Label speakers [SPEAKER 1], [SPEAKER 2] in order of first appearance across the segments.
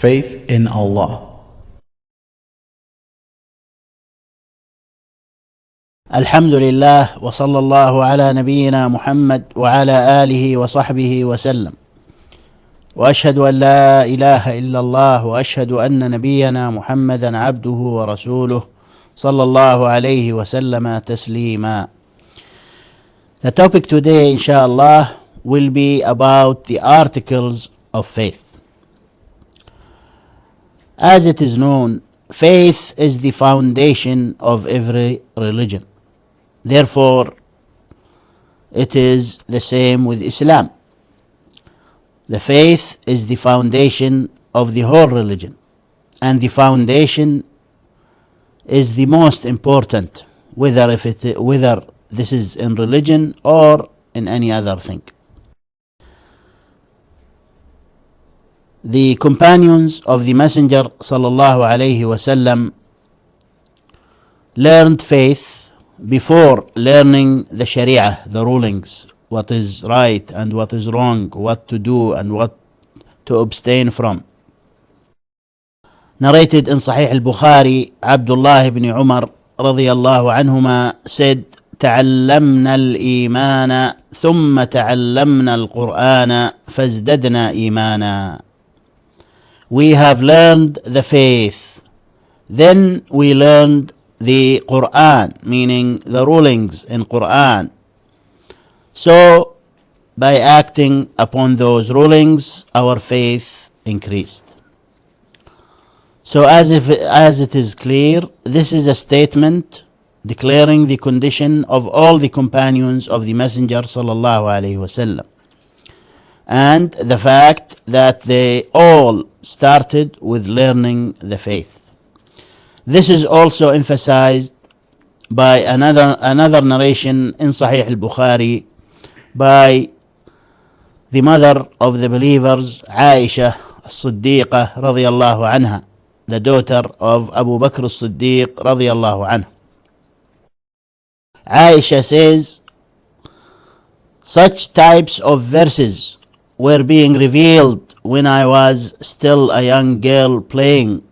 [SPEAKER 1] faith in Allah.
[SPEAKER 2] الحمد لله وصلى الله على نبينا محمد وعلى آله وصحبه وسلم، وأشهد أن لا إله إلا الله وأشهد أن نبينا محمدا عبده ورسوله صلى الله عليه وسلم تسليما. The topic today, inshallah, will be about the articles of faith. As it is known, faith is the foundation of every religion. Therefore, it is the same with Islam. The faith is the foundation of the whole religion, and the foundation is the most important, whether this is in religion or in any other thing. The companions of the Messenger sallallahu alaihi wasallam learned faith before learning the Sharia, the rulings, what is right and what is wrong, what to do and what to abstain from. Narrated in Sahih al-Bukhari, Abdullah ibn Umar radiyallahu anhuma said, تعلمنا الإيمان ثم تعلمنا القرآن فازددنا إيمانا. We have learned the faith, then we learned the Quran, meaning the rulings in Quran. So, by acting upon those rulings, our faith increased. So, as it is clear, this is a statement declaring the condition of all the companions of the Messenger sallallahu alaihi wasallam, and the fact that they all started with learning the faith. This is also emphasized by another narration in Sahih al-Bukhari by the mother of the believers, Aisha as-Siddiqah radiyallahu anha, the daughter of Abu Bakr as-Siddiq radiyallahu anhu. Aisha says, such types of verses were being revealed when I was still a young girl playing.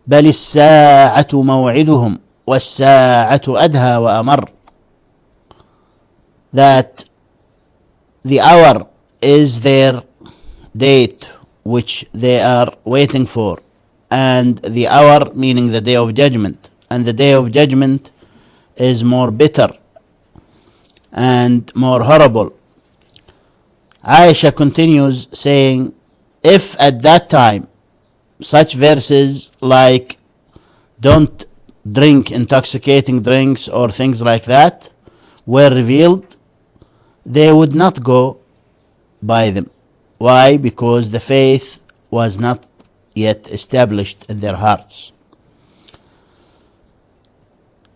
[SPEAKER 2] بل الساعة موعدهم والساعة أدهى وأمر. That the hour is their date which they are waiting for, and the hour meaning the day of judgment, and the day of judgment is more bitter and more horrible. Aisha continues saying, if at that time such verses like don't drink intoxicating drinks or things like that were revealed, they would not go by them. Why? Because the faith was not yet established in their hearts.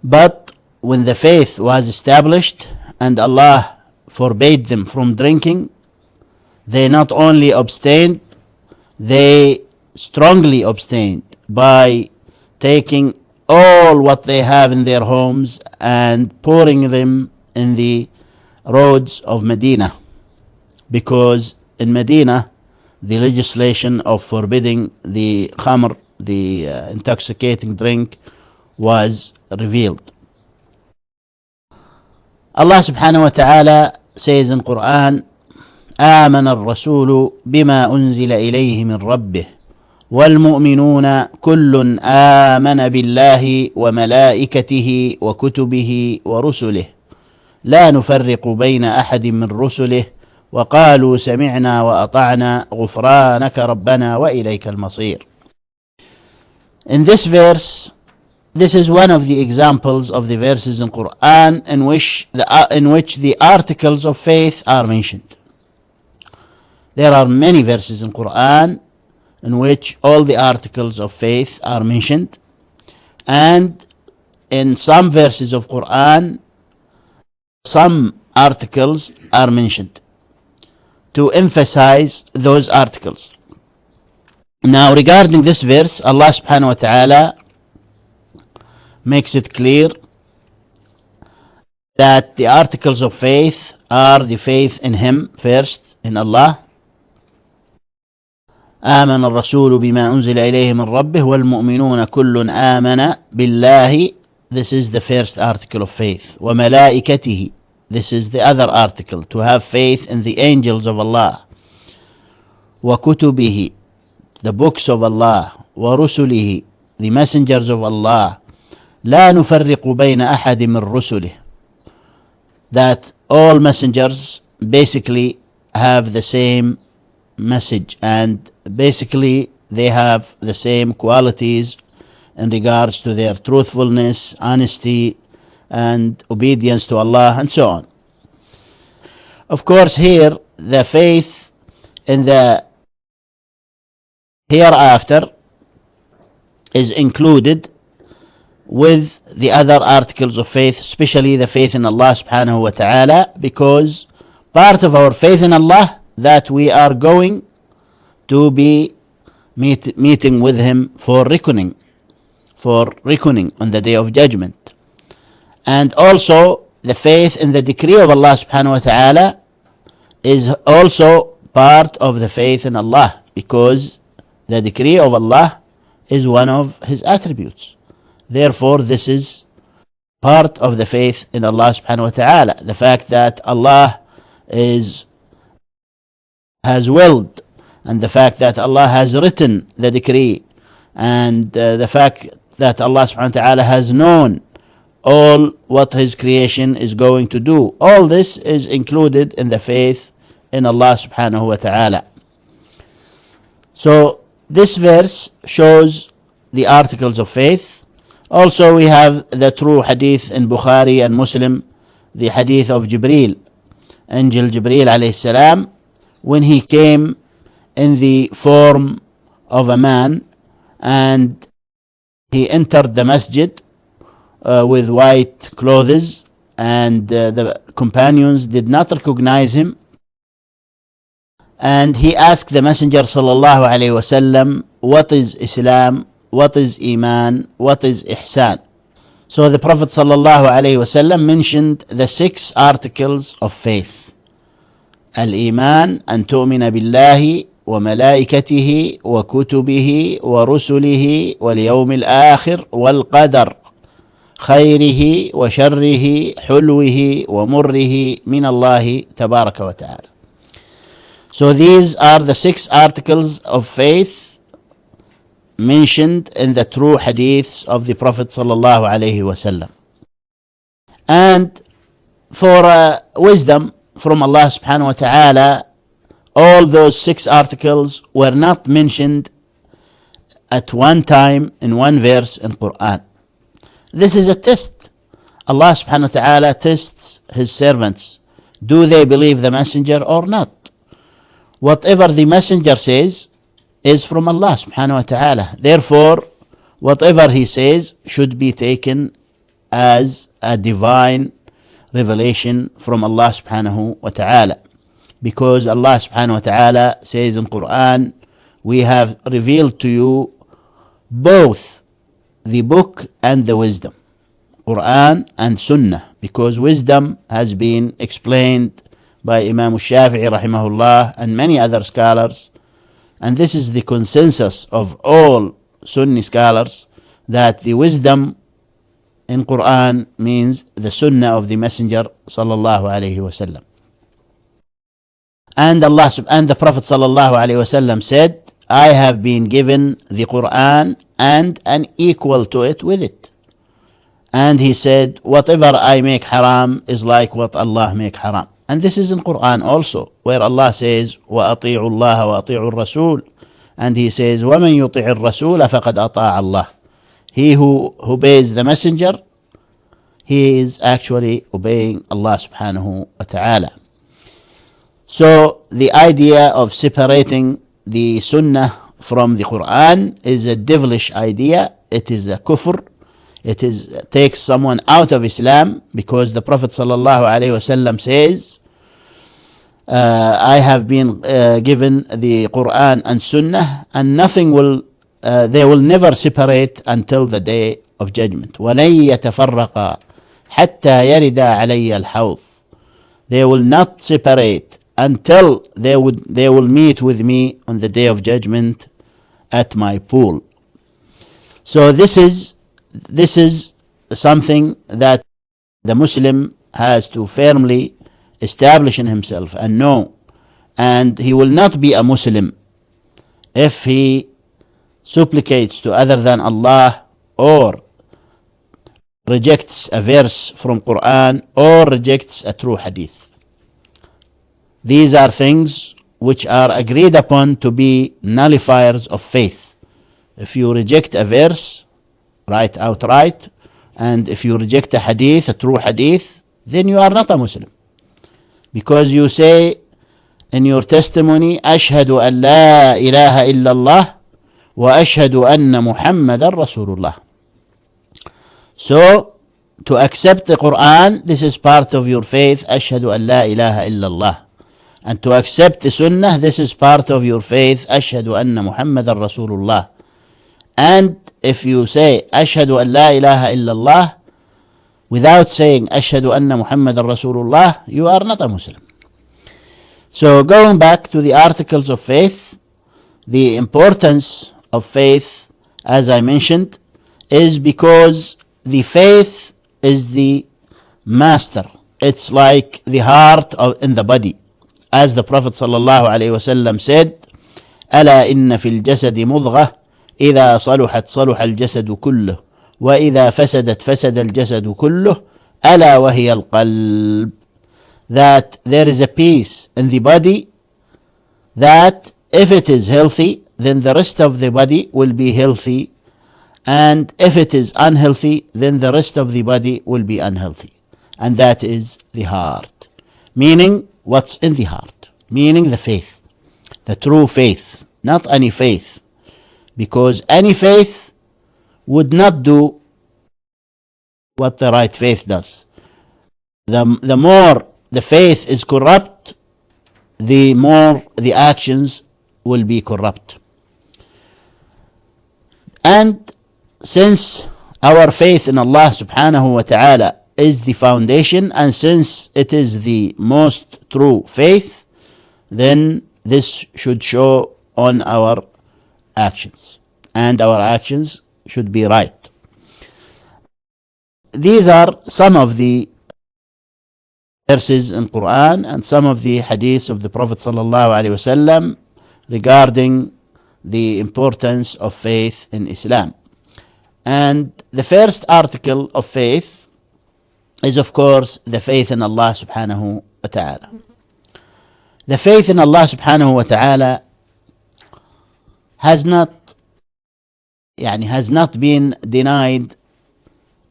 [SPEAKER 2] But when the faith was established and Allah forbade them from drinking, they not only abstained, they strongly abstained by taking all what they have in their homes and pouring them in the roads of Medina, because in Medina the legislation of forbidding the khamr, the intoxicating drink, was revealed. Allah subhanahu wa ta'ala says in Quran, آمن الرسول بما أنزل إليه من ربه والمؤمنون كل آمن بالله وملائكته وكتبه ورسله لا نفرق بين أحد من رسله وقالوا سمعنا وأطعنا غفرانك ربنا وإليك المصير. In this verse, this is one of the examples of the verses in Quran in which the articles of faith are mentioned. There are many verses in Quran in which all the articles of faith are mentioned, and in some verses of Quran some articles are mentioned to emphasize those articles. Now, regarding this verse, Allah subhanahu wa ta'ala makes it clear that the articles of faith are the faith in Him first, in Allah, آمن الرسول بما أنزل إليه من ربه والمؤمنون كل آمن بالله. This is the first article of faith. وملائكته. This is the other article, to have faith in the angels of Allah. وكتبه, the books of Allah. ورسله, the messengers of Allah. لا نفرق بين أحد من رسله. That all messengers basically have the same message, and basically they have the same qualities in regards to their truthfulness, honesty, and obedience to Allah, and so on. Of course, here the faith in the hereafter is included with the other articles of faith, especially the faith in Allah subhanahu wa ta'ala, because part of our faith in Allah that we are going to be meeting with Him for reckoning on the Day of Judgment. And also the faith in the decree of Allah subhanahu wa ta'ala is also part of the faith in Allah, because the decree of Allah is one of His attributes. Therefore, this is part of the faith in Allah subhanahu wa ta'ala. The fact that Allah has willed, and the fact that Allah has written the decree, and the fact that Allah subhanahu wa ta'ala has known all what His creation is going to do. All this is included in the faith in Allah subhanahu wa ta'ala. So this verse shows the articles of faith. Also, we have the true hadith in Bukhari and Muslim, the hadith of Jibreel, Angel Jibreel alayhi salam, when he came in the form of a man and he entered the masjid with white clothes, and the companions did not recognize him. And he asked the Messenger sallallahu alayhi wasallam, what is Islam? What is Iman? What is Ihsan? So the Prophet sallallahu alayhi wasallam mentioned the 6 articles of faith. Al-Iman, an tu'mina billahi wa malaikatihi wa kutubihi wa rusulihi wal yawmil akhir wal qadar khayrihi wa sharrihi hulwihi wa murrihi min Allahi tabaraka wa ta'ala. So these are the 6 articles of faith mentioned in the true hadiths of the Prophet sallallahu alaihi wasallam. And for wisdom from Allah subhanahu wa ta'ala, all those 6 articles were not mentioned at one time in one verse in Quran. This is a test. Allah subhanahu wa ta'ala tests His servants. Do they believe the messenger or not? Whatever the messenger says is from Allah subhanahu wa ta'ala. Therefore, whatever he says should be taken as a divine revelation from Allah subhanahu wa ta'ala. Because Allah subhanahu wa ta'ala says in Quran, we have revealed to you both the book and the wisdom, Quran and Sunnah, because wisdom has been explained by Imam al-Shafi'i rahimahullah and many other scholars. And this is the consensus of all Sunni scholars, that the wisdom in Quran means the Sunnah of the Messenger sallallahu alaihi wasallam. And the Prophet sallallahu alaihi wasallam said, I have been given the Quran and an equal to it with it. And he said, whatever I make haram is like what Allah make haram. And this is in Quran also, where Allah says, وَأَطِيعُوا اللَّهَ وَأَطِيعُوا الرَّسُولَ. And He says, وَمَنْ يُطِعِ الرَّسُولَ فَقَدْ أَطَاعَ اللَّهِ. He who obeys the messenger, he is actually obeying Allah subhanahu wa ta'ala. So the idea of separating the Sunnah from the Quran is a devilish idea. It is a kufr. It takes someone out of Islam, because the Prophet sallallahu alaihi wasallam says, I have been given the Quran and Sunnah, and they will never separate until the Day of Judgment. وَلَن يَتَفَرَّقَا حَتَّى يَرِدَا عَلَيَّ الْحَوْضِ. They will not separate until they will meet with me on the day of judgment at my pool. So this is something that the Muslim has to firmly establish in himself and know, and he will not be a Muslim if he supplicates to other than Allah, or rejects a verse from Quran, or rejects a true hadith. These are things which are agreed upon to be nullifiers of faith. If you reject a verse right outright, and if you reject a hadith, a true hadith, then you are not a Muslim, because you say in your testimony, ashhadu an la ilaha illallah wa ashhadu anna Muhammadan Rasulullah. So to accept the Quran, this is part of your faith, ashhadu an la ilaha illallah. And to accept the Sunnah, this is part of your faith, ashhadu anna Muhammadan Rasulullah. And if you say ashhadu an la ilaha illallah without saying ashhadu anna Muhammadan Rasulullah, you are not a Muslim. So going back to the articles of faith, the importance of faith, as I mentioned, is because the faith is the master. It's like the heart in the body. As the Prophet ﷺ said, ألا إن في الجسد مضغة إذا صلحت صلح الجسد كله وإذا فسدت فسد الجسد كله ألا وهي القلب. That there is a piece in the body that if it is healthy, then the rest of the body will be healthy, and if it is unhealthy, then the rest of the body will be unhealthy. And that is the heart, meaning what's in the heart, meaning the faith, the true faith, not any faith, because any faith would not do what the right faith does. The more the faith is corrupt, the more the actions will be corrupt. And since our faith in Allah subhanahu wa ta'ala is the foundation, and since it is the most true faith, then this should show on our actions, and our actions should be right. These are some of the verses in Quran and some of the hadiths of the Prophet sallallahu alaihi wasallam regarding the importance of faith in Islam. And the first article of faith is, of course, the faith in Allah subhanahu wa ta'ala. The faith in Allah subhanahu wa ta'ala has not been denied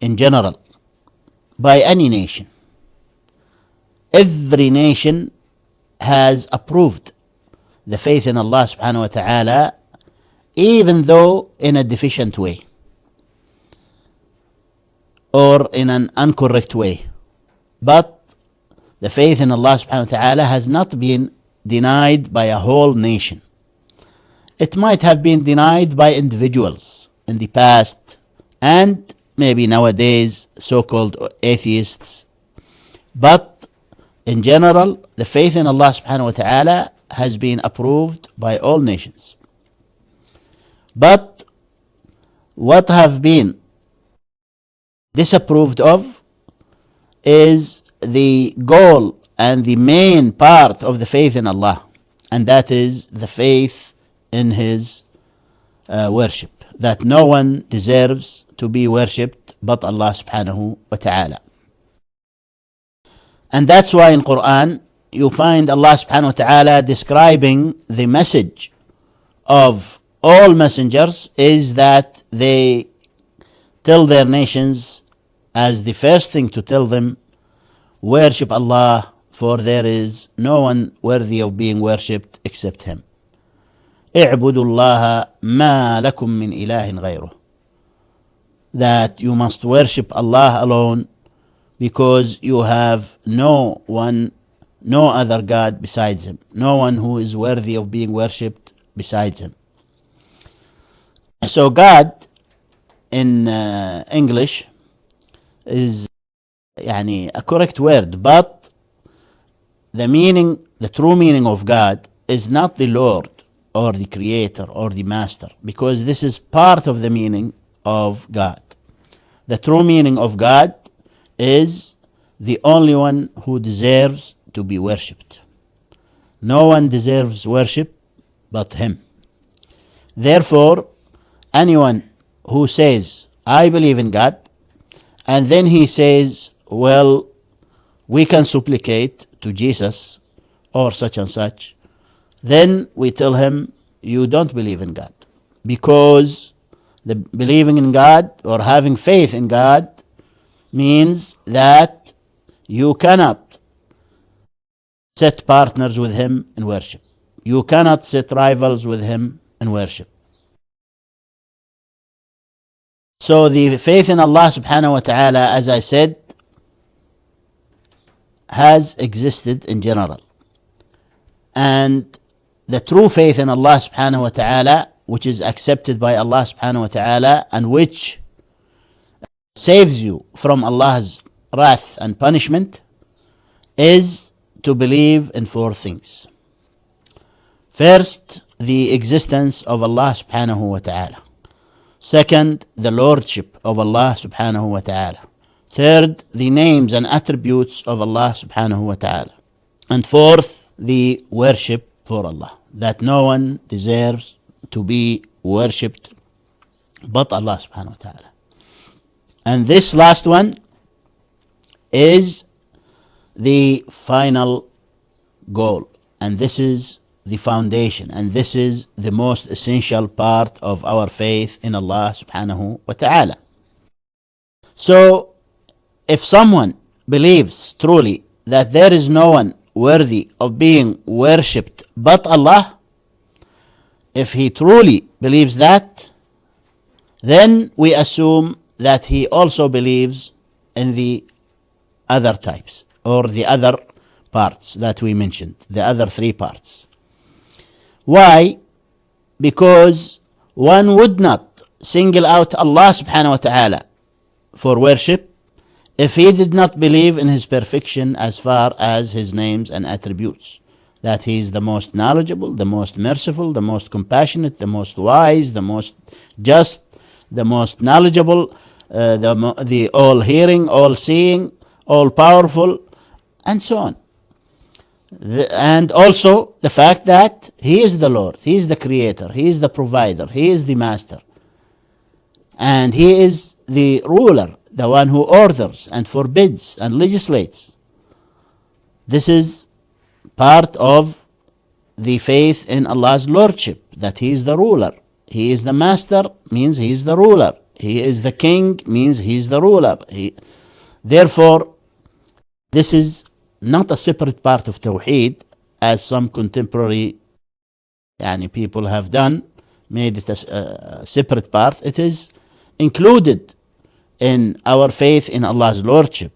[SPEAKER 2] in general by any nation. Every nation has approved the faith in Allah subhanahu wa ta'ala, even though in a deficient way or in an incorrect way. But the faith in Allah subhanahu wa ta'ala has not been denied by a whole nation. It might have been denied by individuals in the past, and maybe nowadays so-called atheists. But in general, the faith in Allah subhanahu wa ta'ala has been approved by all nations. But what have been disapproved of is the goal and the main part of the faith in Allah, and that is the faith in His worship, that no one deserves to be worshipped but Allah subhanahu wa ta'ala. And that's why in Quran you find Allah subhanahu wa ta'ala describing the message of all messengers is that they tell their nations as the first thing to tell them, worship Allah, for there is no one worthy of being worshipped except Him. اعبدوا الله ما لكم من إله غيره. That you must worship Allah alone, because you have no other God besides Him, no one who is worthy of being worshipped besides Him. So God in English is a correct word, but the meaning the true meaning of God is not the Lord or the Creator or the Master, because this is part of the meaning of God. The true meaning of God is the only one who deserves to be worshipped. No one deserves worship but Him. Therefore, anyone who says, I believe in God, and then he says, well, we can supplicate to Jesus or such and such, then we tell him, you don't believe in God. Because the believing in God or having faith in God means that you cannot set partners with Him in worship. You cannot set rivals with Him in worship. So the faith in Allah subhanahu wa ta'ala, as I said, has existed in general. And the true faith in Allah subhanahu wa ta'ala, which is accepted by Allah subhanahu wa ta'ala and which saves you from Allah's wrath and punishment, is to believe in four things. First, the existence of Allah subhanahu wa ta'ala. Second, the lordship of Allah subhanahu wa ta'ala. Third, the names and attributes of Allah subhanahu wa ta'ala. And fourth, the worship for Allah, that no one deserves to be worshipped but Allah subhanahu wa ta'ala. And this last one is the final goal, and this is the foundation, and this is the most essential part of our faith in Allah subhanahu wa ta'ala. So if someone believes truly that there is no one worthy of being worshipped but Allah, if he truly believes that, then we assume that he also believes in the other types or the other parts that we mentioned, the other three parts. Why? Because one would not single out Allah subhanahu wa ta'ala for worship if he did not believe in His perfection as far as His names and attributes, that He is the most knowledgeable, the most merciful, the most compassionate, the most wise, the most just, the most knowledgeable, the all-hearing, all-seeing, all-powerful, and so on. And also the fact that He is the Lord, He is the Creator, He is the Provider, He is the Master, and He is the ruler, the one who orders and forbids and legislates. This is part of the faith in Allah's lordship, that He is the ruler. He is the Master means He is the ruler. He is the King means He is the ruler. Therefore, this is not a separate part of Tawheed, as some contemporary people have done, made it a separate part. It is included in our faith in Allah's lordship.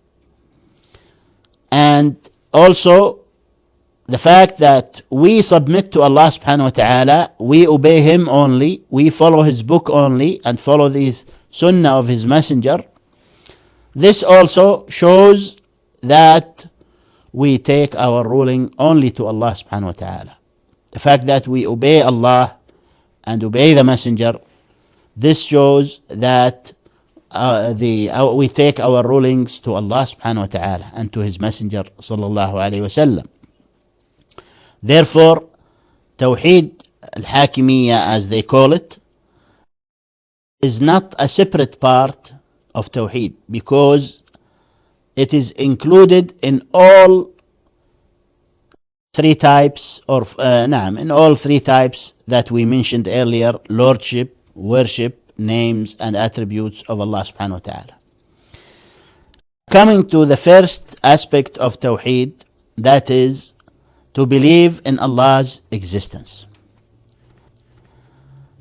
[SPEAKER 2] And also the fact that we submit to Allah subhanahu wa ta'ala, we obey Him only, we follow His book only, and follow the sunnah of His messenger. This also shows that we take our ruling only to Allah subhanahu wa ta'ala. The fact that we obey Allah and obey the messenger, this shows that we take our rulings to Allah subhanahu wa ta'ala and to His messenger sallallahu alayhi wa sallam. Therefore, Tawheed al-Hakimiyya, as they call it, is not a separate part of Tawheed, because it is included in all three types, or in all three types that we mentioned earlier: lordship, worship, names and attributes of Allah subhanahu wa ta'ala. Coming to the first aspect of Tawheed, that is to believe in Allah's existence.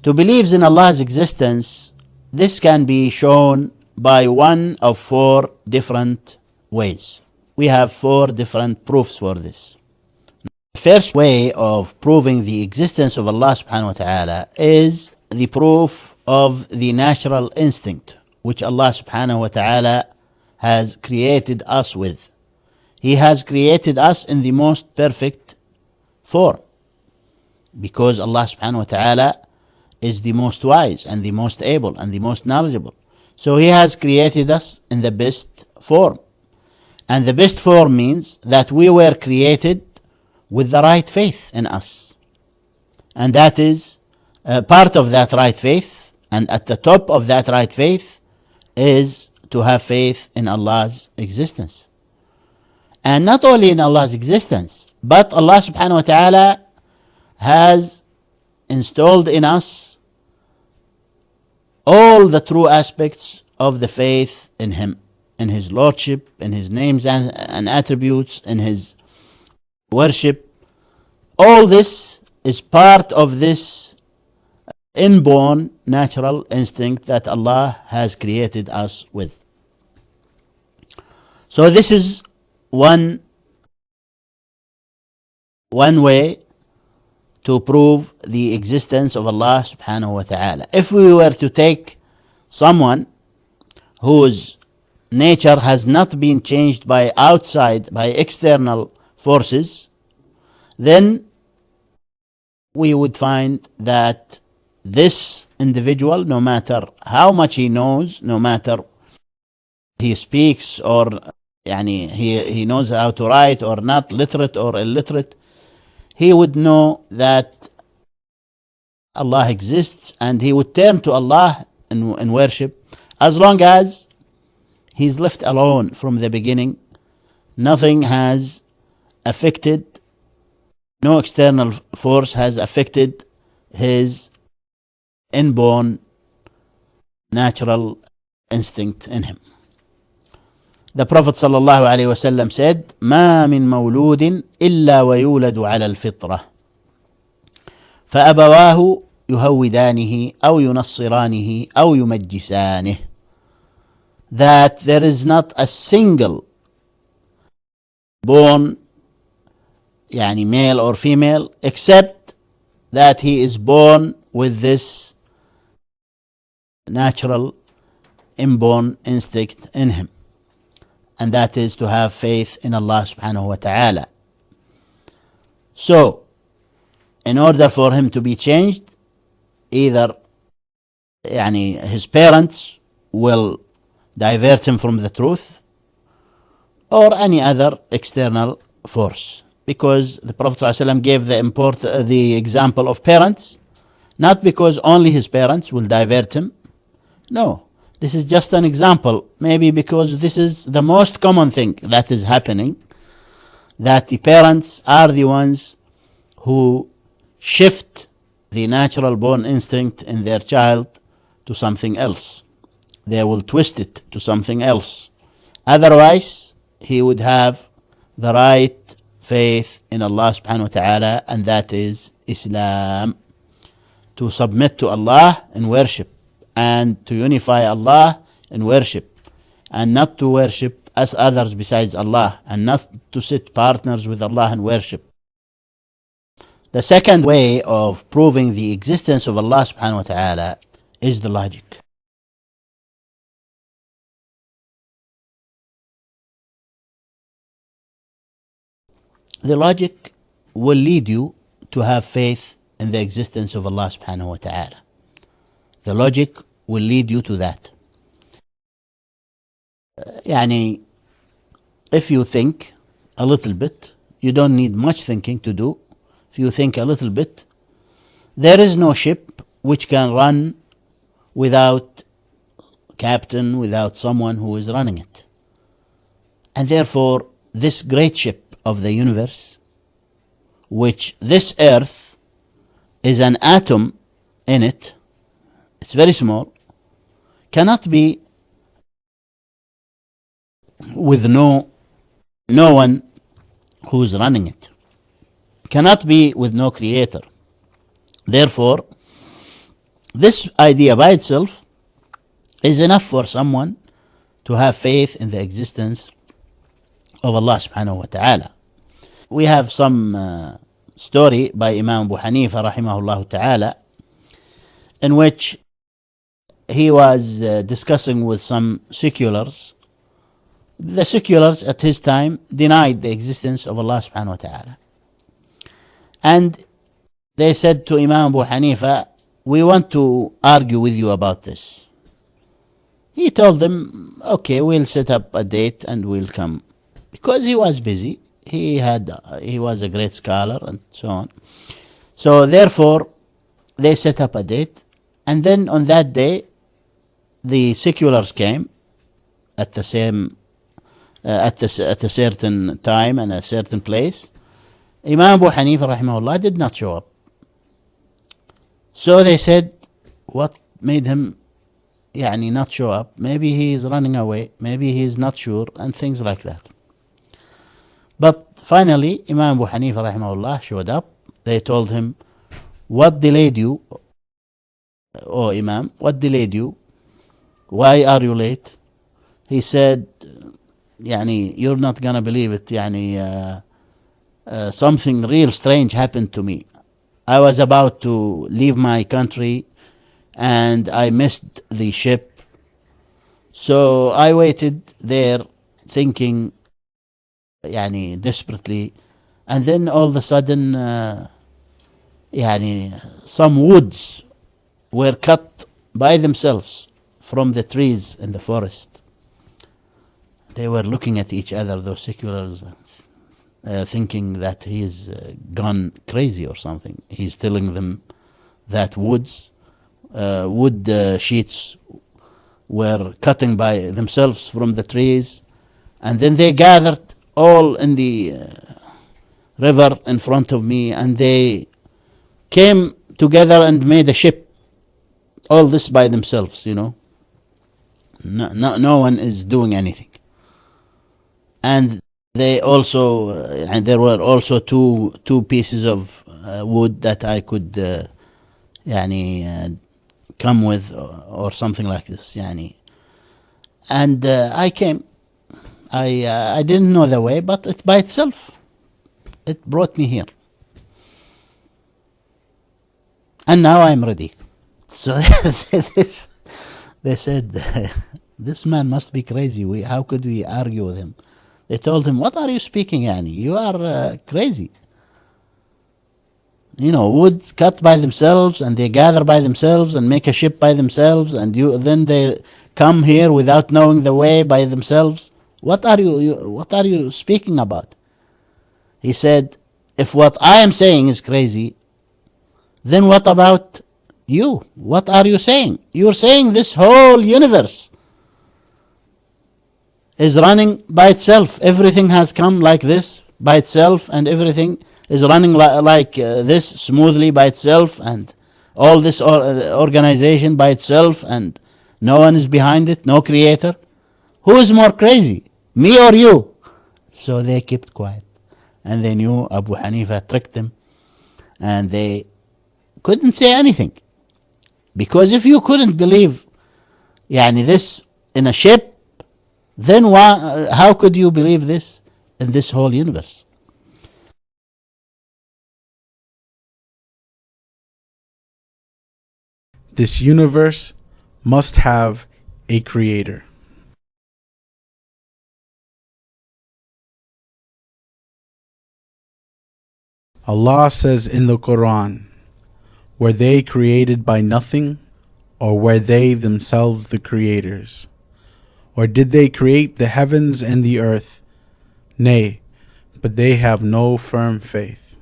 [SPEAKER 2] To believe in Allah's existence, this can be shown by one of four different ways. We have four different proofs for this. The first way of proving the existence of Allah subhanahu wa ta'ala is the proof of the natural instinct which Allah subhanahu wa ta'ala has created us with. He has created us in the most perfect form, because Allah subhanahu wa ta'ala is the most wise and the most able and the most knowledgeable. So He has created us in the best form. And the best form means that we were created with the right faith in us. And that is part of that right faith. And at the top of that right faith is to have faith in Allah's existence. And not only in Allah's existence, but Allah subhanahu wa ta'ala has installed in us all the true aspects of the faith in Him, in His Lordship, in His names and attributes, in His worship. All this is part of this inborn natural instinct that Allah has created us with. So this is one way to prove the existence of Allah subhanahu wa ta'ala. If we were to take someone whose nature has not been changed by external forces, then we would find that this individual, no matter how much he knows, no matter he speaks or he knows how to write or not, literate or illiterate, he would know that Allah exists, and he would turn to Allah in worship. As long as he's left alone from the beginning, nothing has affected, no external force has affected his inborn natural instinct in him. The Prophet sallallahu alaihi wasallam said, "ما من مولود إلا ويولد على الفطرة فأبواه يهودانه أو ينصرانه أو يمجسانه." That there is not a single born, male or female, except that he is born with this natural inborn instinct in him, and that is to have faith in Allah subhanahu wa ta'ala. So, in order for him to be changed, either his parents will divert him from the truth, or any other external force. Because the Prophet ﷺ gave the example of parents, not because only his parents will divert him. No, this is just an example. Maybe because this is the most common thing that is happening, that the parents are the ones who shift the natural born instinct in their child to something else. They will twist it to something else. Otherwise, he would have the right faith in Allah subhanahu wa ta'ala, and that is Islam. To submit to Allah in worship, and to unify Allah in worship, and not to worship as others besides Allah, and not to sit partners with Allah in worship. The second way of proving the existence of Allah subhanahu wa ta'ala is the logic. The logic will lead you to have faith in the existence of Allah subhanahu wa ta'ala. The logic will lead you to that. If you think a little bit, you don't need much thinking to do. If you think a little bit, there is no ship which can run without captain, without someone who is running it. And therefore, this great ship of the universe, which this earth is an atom in it, it's very small, cannot be with no one who's running it, cannot be with no creator. Therefore, this idea by itself is enough for someone to have faith in the existence of Allah subhanahu wa ta'ala. We have some story by Imam Abu Hanifa rahimahullah ta'ala, in which he was discussing with some seculars. The seculars at his time denied the existence of Allah subhanahu wa ta'ala. And they said to Imam Abu Hanifa, we want to argue with you about this. He told them, okay, we'll set up a date and we'll come. Because he was busy. He was a great scholar and so on. So therefore, they set up a date. And then on that day, the seculars came at the same at a certain time and a certain place. Imam Abu Hanifa rahimahullah did not show up. So they said, what made him not show up? Maybe he is running away, maybe he is not sure, and things like that. But finally, Imam Abu Hanifa rahimahullah showed up. They told him, what delayed you, O Imam? What delayed you? Why are you late? He said, you're not gonna believe it. Something real strange happened to me. I was about to leave my country and I missed the ship. So I waited there thinking, desperately. And then all of a sudden, some woods were cut by themselves from the trees in the forest. They were looking at each other, those seculars, thinking that he is gone crazy or something. He's telling them that wood sheets were cutting by themselves from the trees, and then they gathered all in the river in front of me, and they came together and made a ship. All this by themselves, No one is doing anything. And they also, and there were also two pieces of wood that I could, come with, or something like this, And I came. I didn't know the way, but it by itself, it brought me here. And now I'm ready. So they said, this man must be crazy. How could we argue with him? They told him, what are you speaking, You are crazy. Wood cut by themselves, and they gather by themselves and make a ship by themselves, and then they come here without knowing the way by themselves. What are you speaking about? He said, if what I am saying is crazy, then what about you? What are you saying? You're saying this whole universe is running by itself. Everything has come like this by itself, and everything is running like this smoothly by itself, and all this organization by itself, and no one is behind it, no creator. Who is more crazy, me or you? So they kept quiet, and they knew Abu Hanifa tricked them, and they couldn't say anything. Because if you couldn't believe this in a ship, then how could you believe this in this whole universe?
[SPEAKER 1] This universe must have a creator. Allah says in the Quran, were they created by nothing, or were they themselves the creators? Or did they create the heavens and the earth? Nay, but they have no firm faith.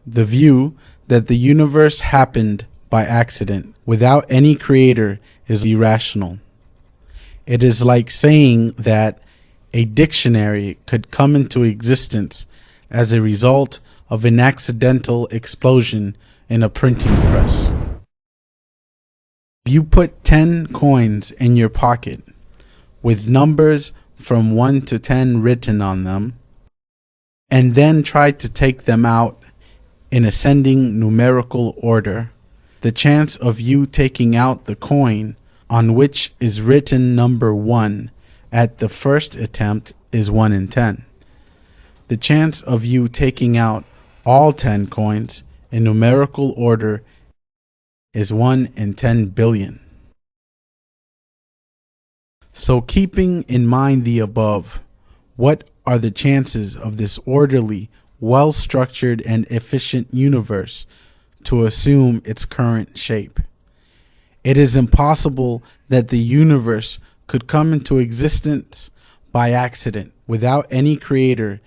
[SPEAKER 1] The view that the universe happened by accident without any creator is irrational. It is like saying that a dictionary could come into existence as a result of an accidental explosion in a printing press. If you put 10 coins in your pocket with numbers from 1 to 10 written on them, and then try to take them out in ascending numerical order, the chance of you taking out the coin on which is written number 1 at the first attempt is 1 in 10. The chance of you taking out all 10 coins in numerical order is 1 in 10 billion. So keeping in mind the above, what are the chances of this orderly well-structured and efficient universe to assume its current shape. It is impossible that the universe could come into existence by accident without any creator,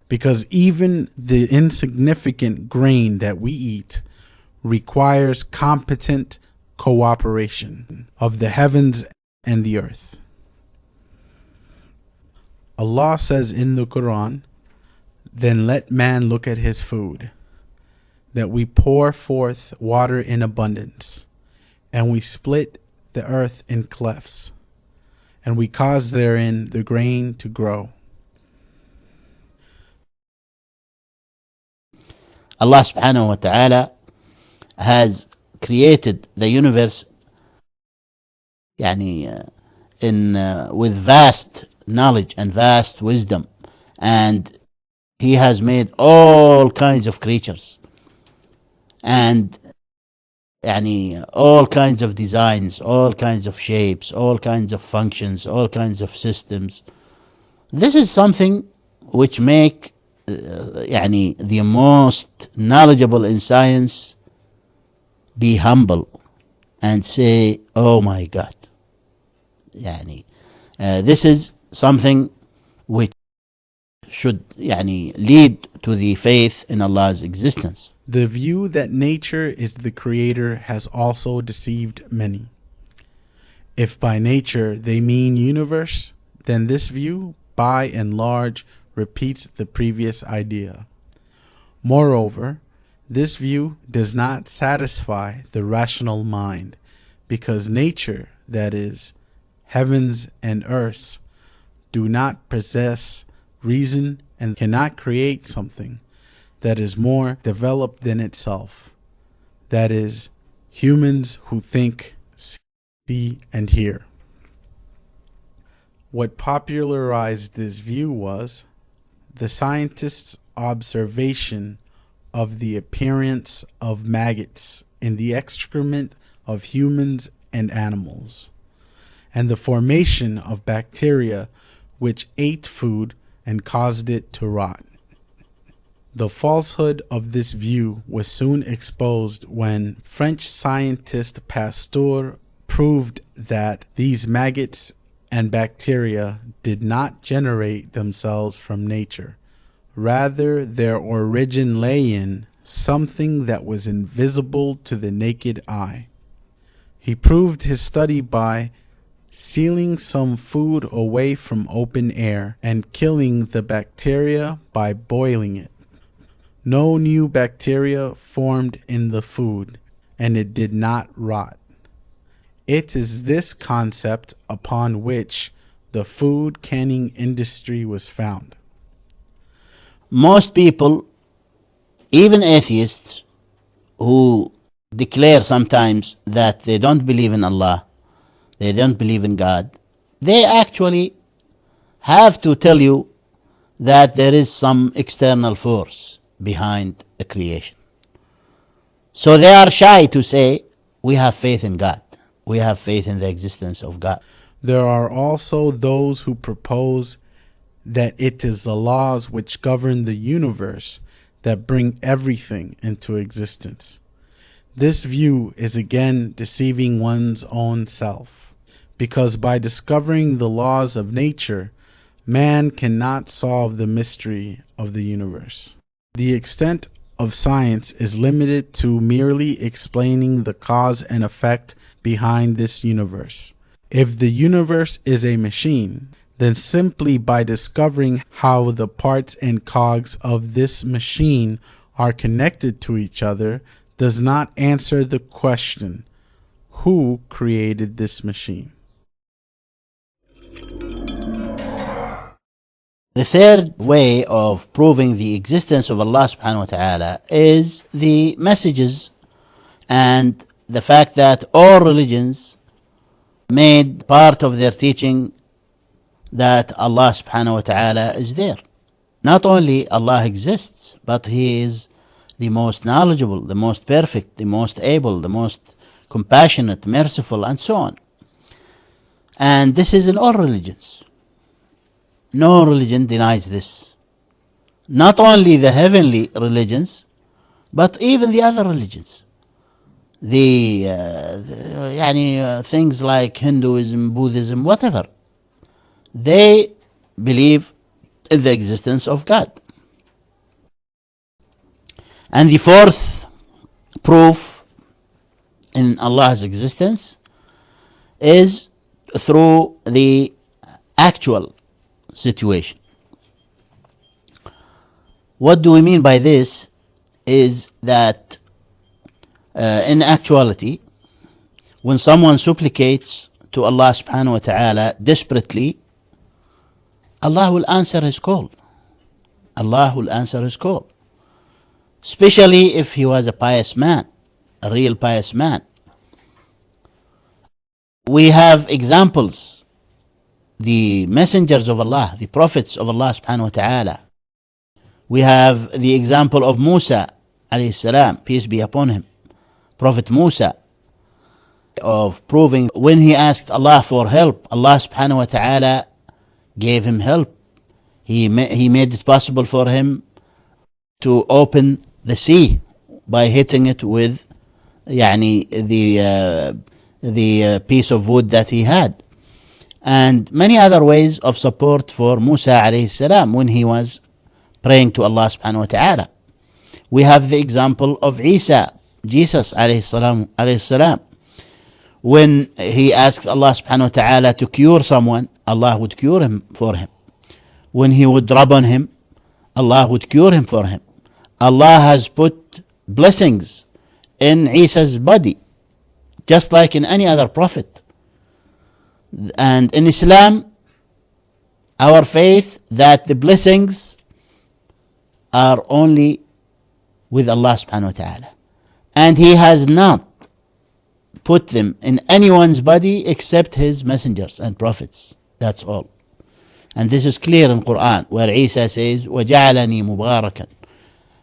[SPEAKER 1] because even the insignificant grain that we eat requires competent cooperation of the heavens and the earth. Allah says in the Quran, "Then let man look at his food, that we pour forth water in abundance, and we split the earth in clefts, and we cause therein the grain to grow."
[SPEAKER 2] Allah subhanahu wa ta'ala has created the universe with vast knowledge and vast wisdom, and He has made all kinds of creatures and all kinds of designs, all kinds of shapes, all kinds of functions, all kinds of systems. This is something which make the most knowledgeable in science be humble and say, "Oh my God." This is something which should lead to the faith in Allah's existence.
[SPEAKER 1] The view that nature is the creator has also deceived many. If by nature they mean universe, then this view, by and large, repeats the previous idea. Moreover, this view does not satisfy the rational mind, because nature, that is, heavens and earths, do not possess reason and cannot create something that is more developed than itself, that is, humans who think, see, and hear. What popularized this view was the scientists' observation of the appearance of maggots in the excrement of humans and animals, and the formation of bacteria which ate food and caused it to rot. The falsehood of this view was soon exposed when French scientist Pasteur proved that these maggots and bacteria did not generate themselves from nature. Rather, their origin lay in something that was invisible to the naked eye. He proved his study by sealing some food away from open air and killing the bacteria by boiling it. No new bacteria formed in the food, and it did not rot. It is this concept upon which the food canning industry was found.
[SPEAKER 2] Most people, even atheists, who declare sometimes that they don't believe in Allah, they don't believe in God, they actually have to tell you that there is some external force behind the creation. So they are shy to say, "We have faith in God. We have faith in the existence of God."
[SPEAKER 1] There are also those who propose that it is the laws which govern the universe that bring everything into existence. This view is again deceiving one's own self, because by discovering the laws of nature, man cannot solve the mystery of the universe. The extent of science is limited to merely explaining the cause and effect behind this universe. If the universe is a machine, then simply by discovering how the parts and cogs of this machine are connected to each other does not answer the question, who created this machine?
[SPEAKER 2] The third way of proving the existence of Allah subhanahu wa ta'ala is the messages and the fact that all religions made part of their teaching that Allah subhanahu wa ta'ala is there. Not only Allah exists, but He is the most knowledgeable, the most perfect, the most able, the most compassionate, merciful, and so on. And this is in all religions. No religion denies this. not only the heavenly religions, but even the other religions. Things like Hinduism, Buddhism, whatever. They believe in the existence of God. And the fourth proof in Allah's existence is through the actual situation. What do we mean by this is that in actuality, when someone supplicates to Allah subhanahu wa ta'ala desperately, Allah will answer his call. Allah will answer his call. Especially if he was a pious man, a real pious man. We have examples. The messengers of Allah, the prophets of Allah subhanahu wa ta'ala. We have the example of Musa alayhi salam, peace be upon him. Prophet Musa, of proving when he asked Allah for help, Allah subhanahu wa ta'ala gave him help. He made it possible for him to open the sea by hitting it with the piece of wood that he had. And many other ways of support for Musa alayhi salam when he was praying to Allah subhanahu wa ta'ala. We have the example of Jesus alayhi salam. When he asked Allah subhanahu wa ta'ala to cure someone, Allah would cure him for him. When he would rub on him, Allah would cure him for him. Allah has put blessings in Isa's body, just like in any other prophet. And in Islam, our faith that the blessings are only with Allah subhanahu wa ta'ala. And he has not put them in anyone's body except his messengers and prophets. That's all. And this is clear in Quran, where Isa says, وَجَعَلَنِي مُبَارَكًا.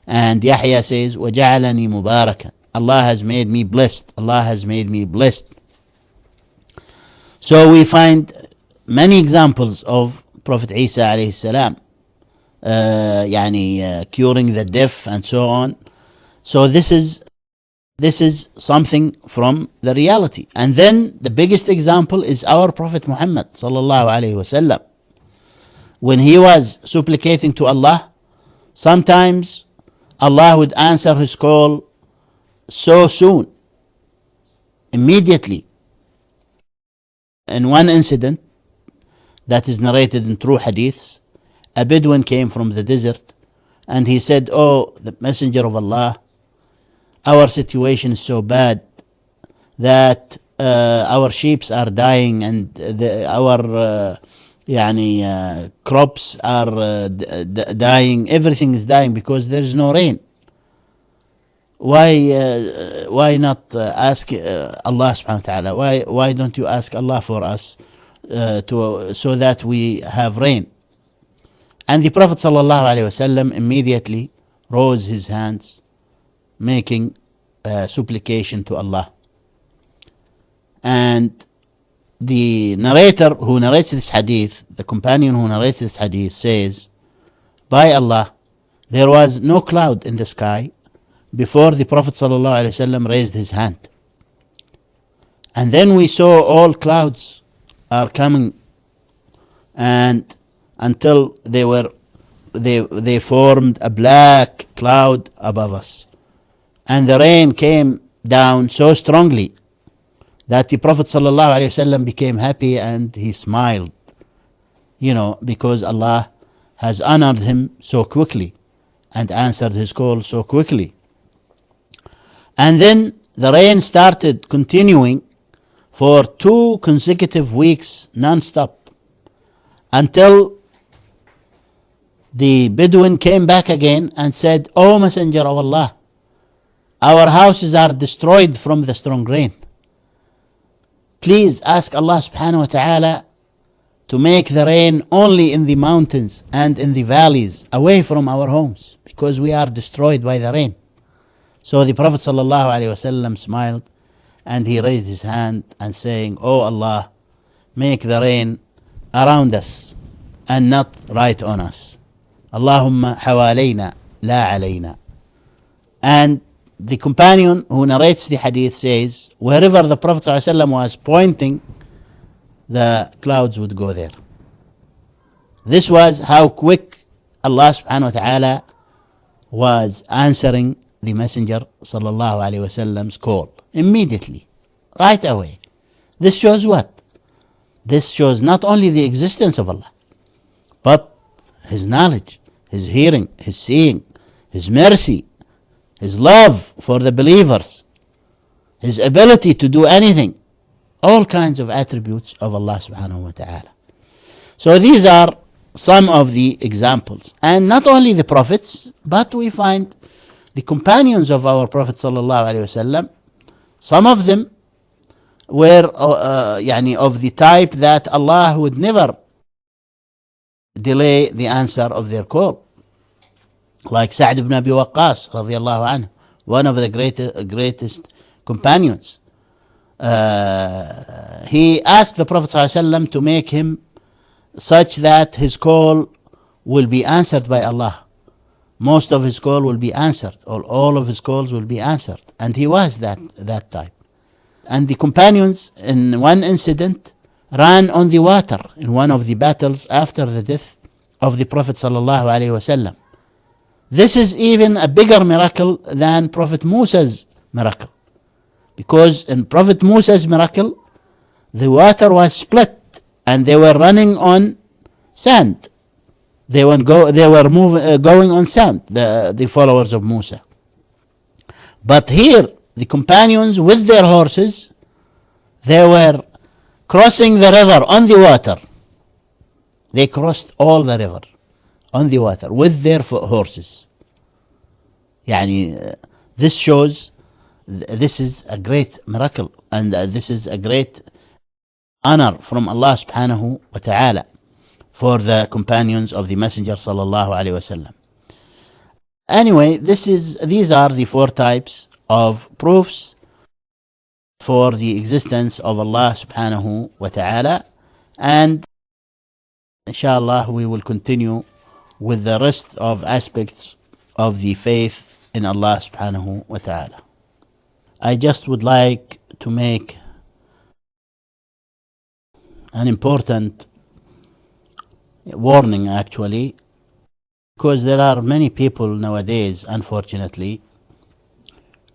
[SPEAKER 2] And Yahya says, وَجَعَلَنِي مُبَارَكًا. Allah has made me blessed. Allah has made me blessed. So we find many examples of Prophet Isa alayhi salam, curing the deaf and so on. So this is something from the reality. And then the biggest example is our Prophet Muhammad sallallahu alayhi wasallam. When he was supplicating to Allah, sometimes Allah would answer his call so soon, immediately. In one incident that is narrated in true hadiths, a Bedouin came from the desert and he said, "Oh, the Messenger of Allah, our situation is so bad that our sheep are dying and our crops are dying. Everything is dying because there is no rain. Why not ask Allah subhanahu wa ta'ala? Why don't you ask Allah for us so that we have rain?" And the Prophet sallallahu alaihi wasallam immediately rose his hands, making supplication to Allah. And the narrator who narrates this hadith, the companion who narrates this hadith, says, "By Allah, there was no cloud in the sky before the Prophet ﷺ raised his hand. And then we saw all clouds are coming, and until they formed a black cloud above us. And the rain came down so strongly that the Prophet ﷺ became happy and he smiled, because Allah has honored him so quickly and answered his call so quickly." And then the rain started continuing for 2 consecutive weeks non-stop, until the Bedouin came back again and said, "O Messenger of Allah, our houses are destroyed from the strong rain. Please ask Allah subhanahu wa ta'ala to make the rain only in the mountains and in the valleys away from our homes, because we are destroyed by the rain." So the Prophet ﷺ smiled and he raised his hand and saying, "Oh Allah, make the rain around us and not right on us. Allahumma hawalayna la alayna. And the companion who narrates the hadith says, wherever the Prophet ﷺ was pointing, the clouds would go there. This was how quick Allah subhanahu wa ta'ala was answering the Messenger sallallahu alayhi wasallam's call. Immediately, right away. This shows what? This shows not only the existence of Allah, but His knowledge, His hearing, His seeing, His mercy, His love for the believers, His ability to do anything. All kinds of attributes of Allah subhanahu wa ta'ala. So these are some of the examples. And not only the prophets, but we find the companions of our Prophet sallallahu alaihi wasallam, some of them were of the type that Allah would never delay the answer of their call. Like Sa'd ibn Abi Waqqas radiallahu anhu, one of the greatest companions. He asked the Prophet ﷺ to make him such that his call will be answered by Allah. Most of his call will be answered, or all of his calls will be answered. And he was that type. And the companions in one incident ran on the water in one of the battles after the death of the Prophet ﷺ. This is even a bigger miracle than Prophet Musa's miracle. Because in Prophet Musa's miracle, the water was split and they were running on sand. They were going on sand, the followers of Musa. But here, the companions with their horses, they were crossing the river on the water. They crossed all the river on the water with their horses. This shows this is a great miracle, and this is a great honor from Allah subhanahu wa ta'ala for the companions of the Messenger sallallahu alaihi wasallam. Anyway, these are the four types of proofs for the existence of Allah subhanahu wa ta'ala, and inshallah we will continue with the rest of aspects of the faith in Allah subhanahu wa ta'ala. I just would like to make an important warning, actually, because there are many people nowadays, unfortunately,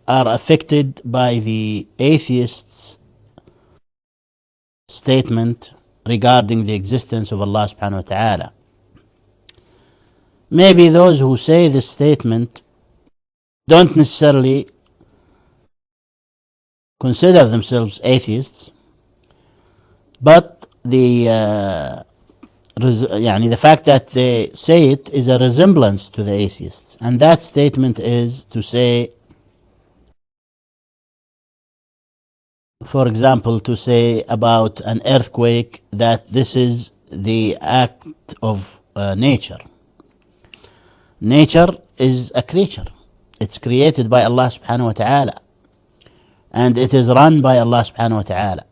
[SPEAKER 2] are affected by the atheists' statement regarding the existence of Allah subhanahu wa ta'ala. Maybe those who say this statement don't necessarily consider themselves atheists, but the fact that they say it is a resemblance to the atheists. And that statement is to say, for example, to say about an earthquake that this is the act of nature. Nature is a creature. It's created by Allah subhanahu wa ta'ala. And it is run by Allah subhanahu wa ta'ala.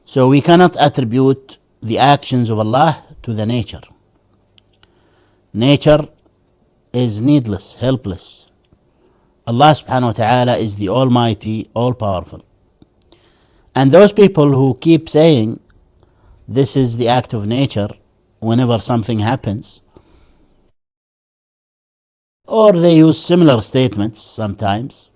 [SPEAKER 2] So we cannot attribute the actions of Allah to the nature. Nature is needless, helpless. Allah subhanahu wa ta'ala is the Almighty, all-powerful. And those people who keep saying this is the act of nature whenever something happens, or they use similar statements sometimes,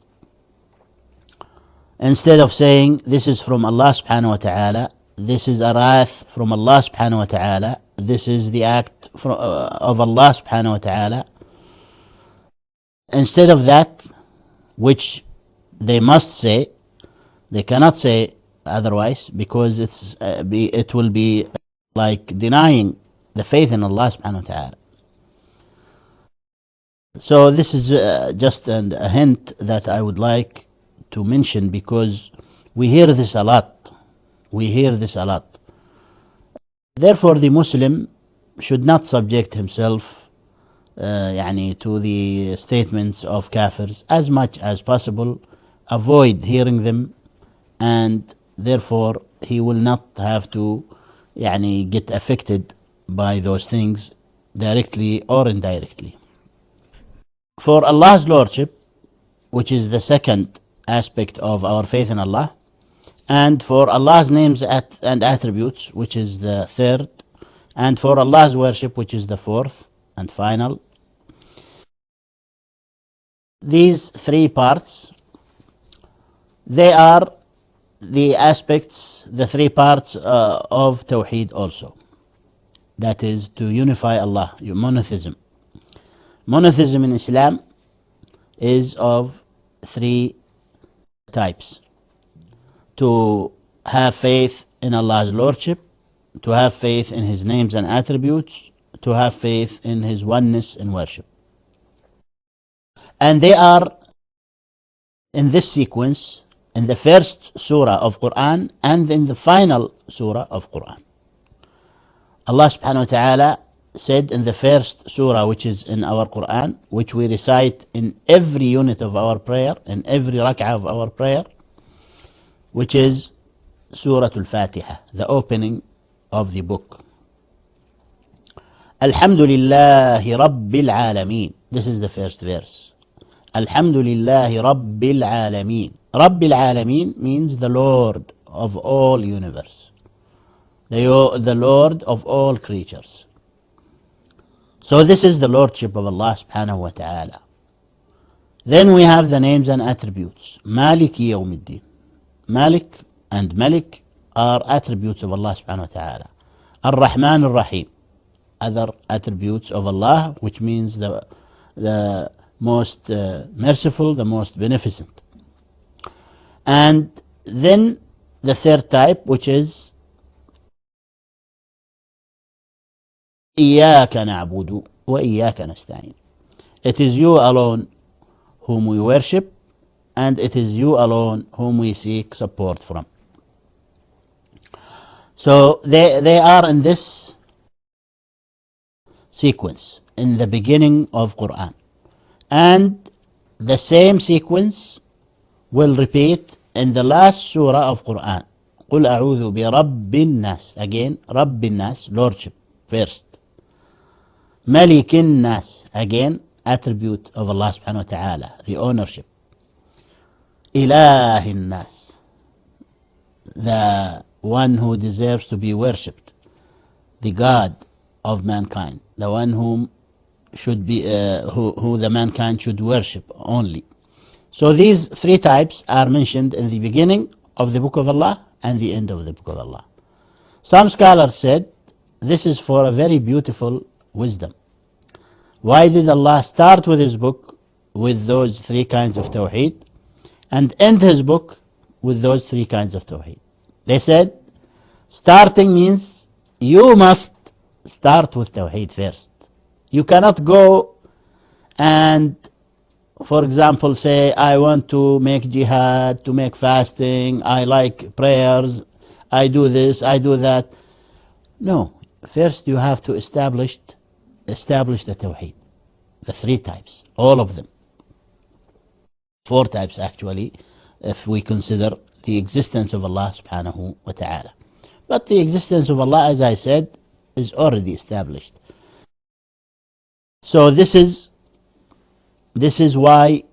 [SPEAKER 2] instead of saying this is from Allah subhanahu wa ta'ala, this is a wrath from Allah subhanahu wa ta'ala, this is the act of Allah subhanahu wa ta'ala, instead of that, which they must say, they cannot say otherwise, because it will be like denying the faith in Allah subhanahu wa ta'ala. So this is just a hint that I would like to mention, because we hear this a lot. Therefore, the Muslim should not subject himself to the statements of kafirs as much as possible. Avoid hearing them, and therefore he will not have to get affected by those things, directly or indirectly. For Allah's Lordship, which is the second aspect of our faith in Allah, and for Allah's names and attributes, which is the third, and for Allah's worship, which is the fourth and final. These three parts, they are the aspects, the three parts of Tawheed also. That is to unify Allah, monotheism. Monotheism in Islam is of three types: to have faith in Allah's Lordship, to have faith in His names and attributes, to have faith in His oneness in worship. And they are in this sequence in the first surah of Quran and in the final surah of Quran. Allah subhanahu wa ta'ala said in the first surah, which is in our Quran, which we recite in every unit of our prayer, in every rak'ah of our prayer, which is Surah Al-Fatiha, the opening of the book. Alhamdulillahi Rabbil Alameen. This is the first verse. Alhamdulillahi Rabbil Alameen. Rabbil Alameen means the Lord of all universe, the Lord of all creatures. So this is the Lordship of Allah subhanahu wa ta'ala. Then we have the names and attributes. Maliki Yawmiddin. Malik and Malik are attributes of Allah subhanahu wa ta'ala. Ar-Rahman Ar-Rahim, other attributes of Allah, which means the most merciful, the most beneficent. And then the third type, which is إياك نعبد وإياك نستعين. It is you alone whom we worship, and it is you alone whom we seek support from. So they are in this sequence in the beginning of Quran, and the same sequence will repeat in the last surah of Quran. قل أعوذ برب الناس. Again, رب الناس, Lordship first. ملك الناس, again, attribute of Allah subhanahu wa ta'ala, the ownership. إله الناس, the one who deserves to be worshipped, the God of mankind, the one whom should be who the mankind should worship only. So these three types are mentioned in the beginning of the Book of Allah and the end of the Book of Allah. Some scholars said this is for a very beautiful wisdom. Why did Allah start with His book with those three kinds of Tawheed and end His book with those three kinds of Tawheed? They said starting means you must start with Tawheed first. You cannot go and, for example, say, I want to make jihad, to make fasting, I like prayers, I do this, I do that. No, first you have to establish the Tawheed, the three types, all of them. Four types actually, if we consider the existence of Allah subhanahu wa ta'ala. But the existence of Allah, as I said, is already established. So this is why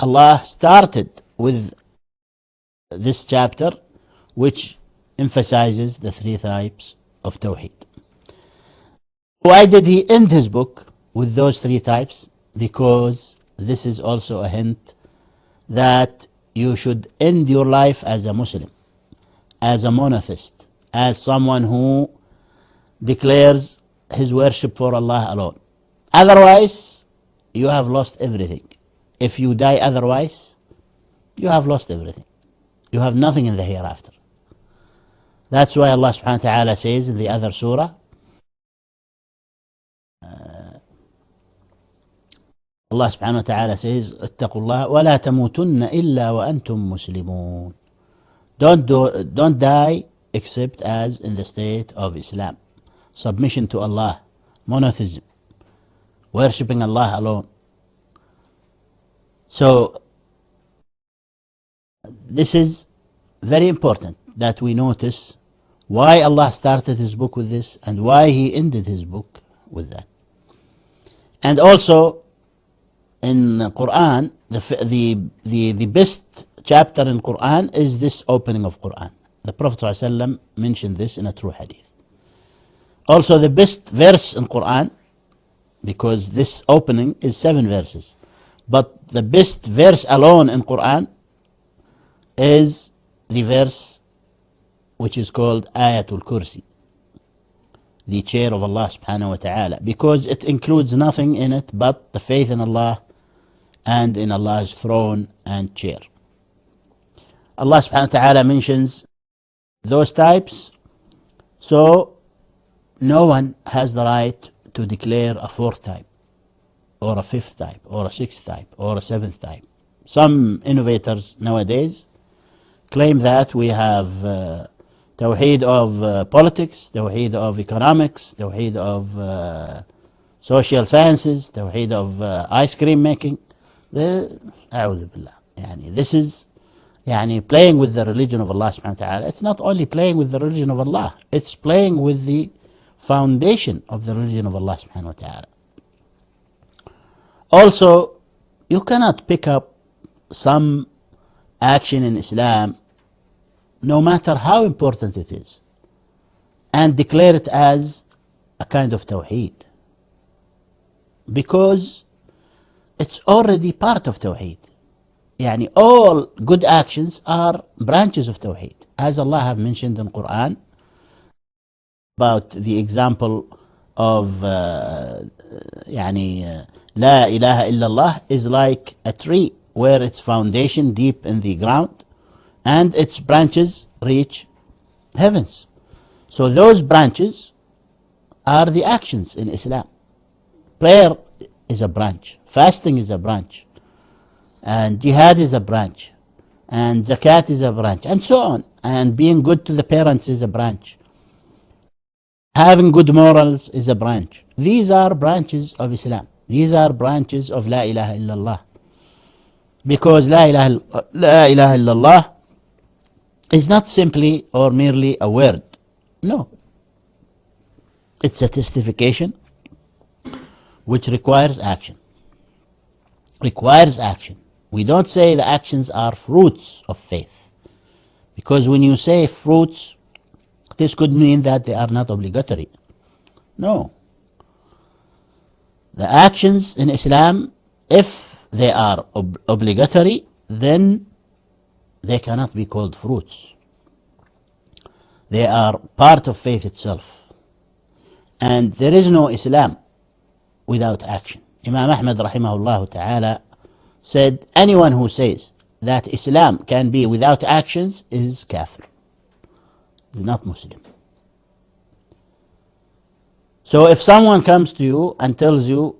[SPEAKER 2] Allah started with this chapter, which emphasizes the three types of Tawheed. Why did He end His book with those three types? Because this is also a hint that you should end your life as a Muslim, as a monotheist, as someone who declares his worship for Allah alone. Otherwise, you have lost everything. If you die otherwise, you have lost everything. You have nothing in the hereafter. That's why Allah subhanahu wa ta'ala says in the other surah, Allah subhanahu wa ta'ala says, اتقوا الله ولا تموتن إلا وأنتم مسلمون. Don't die except as in the state of Islam. Submission to Allah, monotheism, worshipping Allah alone. So this is very important that we notice why Allah started His book with this and why He ended His book with that. And also in Quran, the best chapter in Quran is this opening of Quran. The Prophet ﷺ mentioned this in a true hadith. Also the best verse in Quran, because this opening is 7 verses, but the best verse alone in Quran is the verse which is called Ayatul Kursi, the chair of Allah subhanahu wa ta'ala, because it includes nothing in it but the faith in Allah and in Allah's throne and chair. Allah subhanahu wa ta'ala mentions those types, so no one has the right to declare a 4th type or a 5th type or a 6th type or a 7th type. Some innovators nowadays claim that we have Tawheed of politics, Tawheed of economics, Tawheed of social sciences, Tawheed of ice cream making. أعوذ بالله. This is playing with the religion of Allah subhanahu wa ta'ala. It's not only playing with the religion of Allah, it's playing with the foundation of the religion of Allah subhanahu wa ta'ala. Also, you cannot pick up some action in Islam, no matter how important it is, and declare it as a kind of Tawheed, because it's already part of Tawheed. All good actions are branches of Tawheed, as Allah have mentioned in Quran about the example of La ilaha illallah is like a tree where its foundation deep in the ground and its branches reach heavens. So those branches are the actions in Islam. Prayer is a branch, fasting is a branch, and jihad is a branch, and zakat is a branch, and so on. And being good to the parents is a branch. Having good morals is a branch. These are branches of Islam. These are branches of La ilaha illallah. Because La ilaha illallah is not simply or merely a word. No. It's a testification which requires action. Requires action. We don't say the actions are fruits of faith. Because when you say fruits, this could mean that they are not obligatory. No. The actions in Islam, if they are obligatory, then they cannot be called fruits. They are part of faith itself. And there is no Islam without action. Imam Ahmad rahimahullah ta'ala said, anyone who says that Islam can be without actions is kafir, is not Muslim. So if someone comes to you and tells you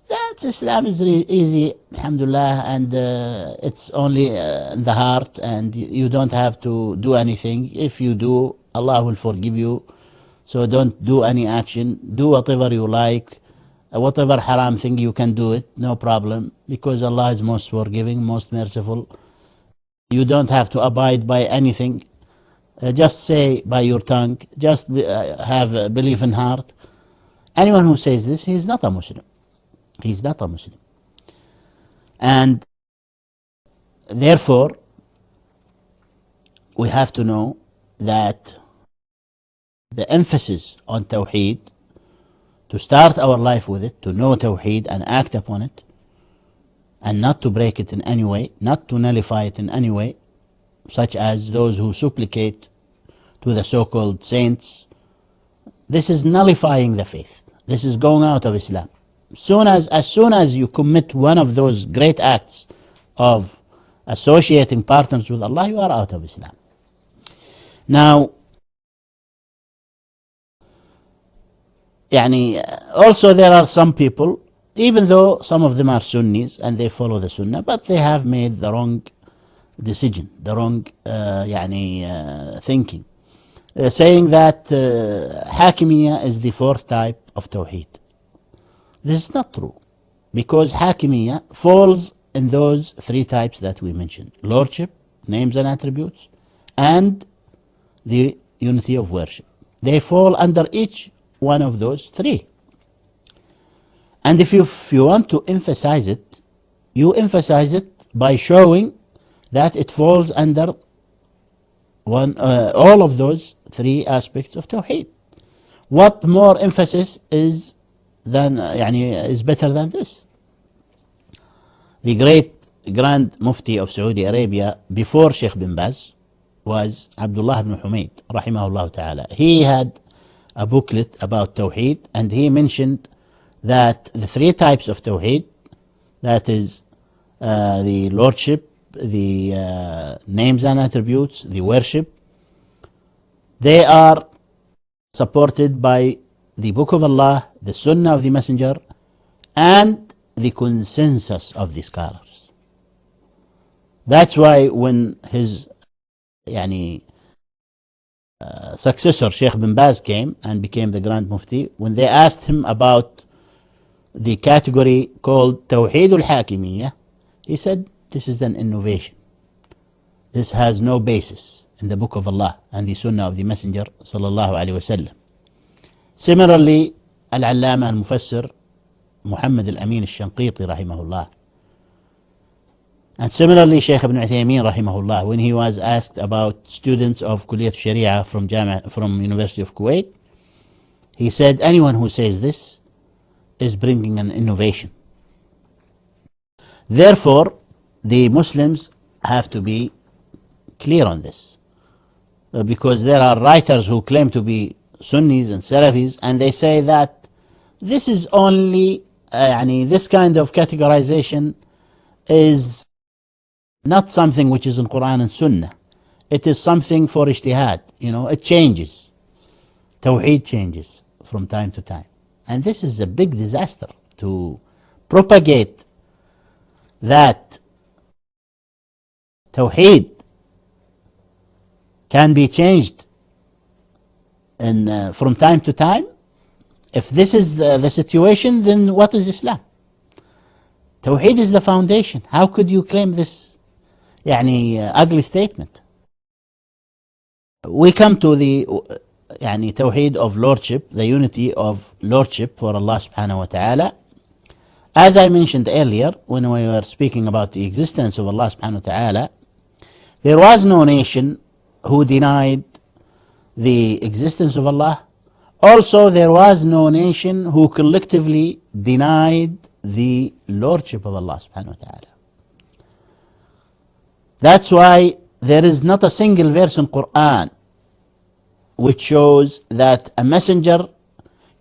[SPEAKER 2] that Islam is easy, alhamdulillah, and it's only in the heart and you don't have to do anything. If you do, Allah will forgive you. So don't do any action. Do whatever you like. Whatever haram thing you can do it, no problem, because Allah is most forgiving, most merciful. You don't have to abide by anything. Just say by your tongue, just have a belief in heart. Anyone who says this, he is not a Muslim. He is not a Muslim. And therefore, we have to know that the emphasis on Tawheed, to start our life with it, to know Tawheed and act upon it, and not to break it in any way, not to nullify it in any way, such as those who supplicate to the so-called saints. This is nullifying the faith. This is going out of Islam. As soon as you commit one of those great acts of associating partners with Allah, you are out of Islam. Now, also there are some people, even though some of them are Sunnis and they follow the Sunnah, but they have made the wrong decision, the wrong thinking, saying that Hakimiyya is the 4th type of Tawheed. This is not true, because Hakimiyya falls in those 3 types that we mentioned: Lordship, names and attributes, and the unity of worship. They fall under each one of those 3. And if you want to emphasize it, you emphasize it by showing that it falls under all of those three aspects of Tawheed. What more emphasis is better than this? The great Grand Mufti of Saudi Arabia before Sheikh bin Baz was Abdullah ibn Humayd, rahimahullah ta'ala. He had a booklet about Tawheed, and he mentioned that the three types of Tawheed, that is the Lordship, the names and attributes, the worship, they are supported by the Book of Allah, the Sunnah of the Messenger, and the consensus of the scholars. That's why when his successor Sheikh bin Baz came and became the Grand Mufti, when they asked him about the category called Tawheed al-Hakimiyyah, he said, this is an innovation. This has no basis in the Book of Allah and the Sunnah of the Messenger sallallahu alaihi wasallam. Similarly, Al-Allama al-Mufassir Muhammad al-Amin al-Shanqiti rahimahullah, and similarly Shaykh ibn Uthaymeen rahimahullah, when he was asked about students of Kulliyat Sharia from University of Kuwait, he said, anyone who says this is bringing an innovation. Therefore, the Muslims have to be clear on this, because there are writers who claim to be Sunnis and Salafis, and they say that this is only this kind of categorization is not something which is in Quran and Sunnah. It is something for ijtihad. It changes. Tawheed changes from time to time. And this is a big disaster to propagate that Tawheed can be changed from time to time. If this is the situation, then what is Islam? Tawheed is the foundation. How could you claim this ugly statement? We come to the Tawheed of Lordship, the unity of Lordship for Allah subhanahu wa ta'ala. As I mentioned earlier, when we were speaking about the existence of Allah subhanahu wa ta'ala, there was no nation who denied the existence of Allah. Also, there was no nation who collectively denied the Lordship of Allah subhanahu wa ta'ala. That's why there is not a single verse in Quran which shows that a messenger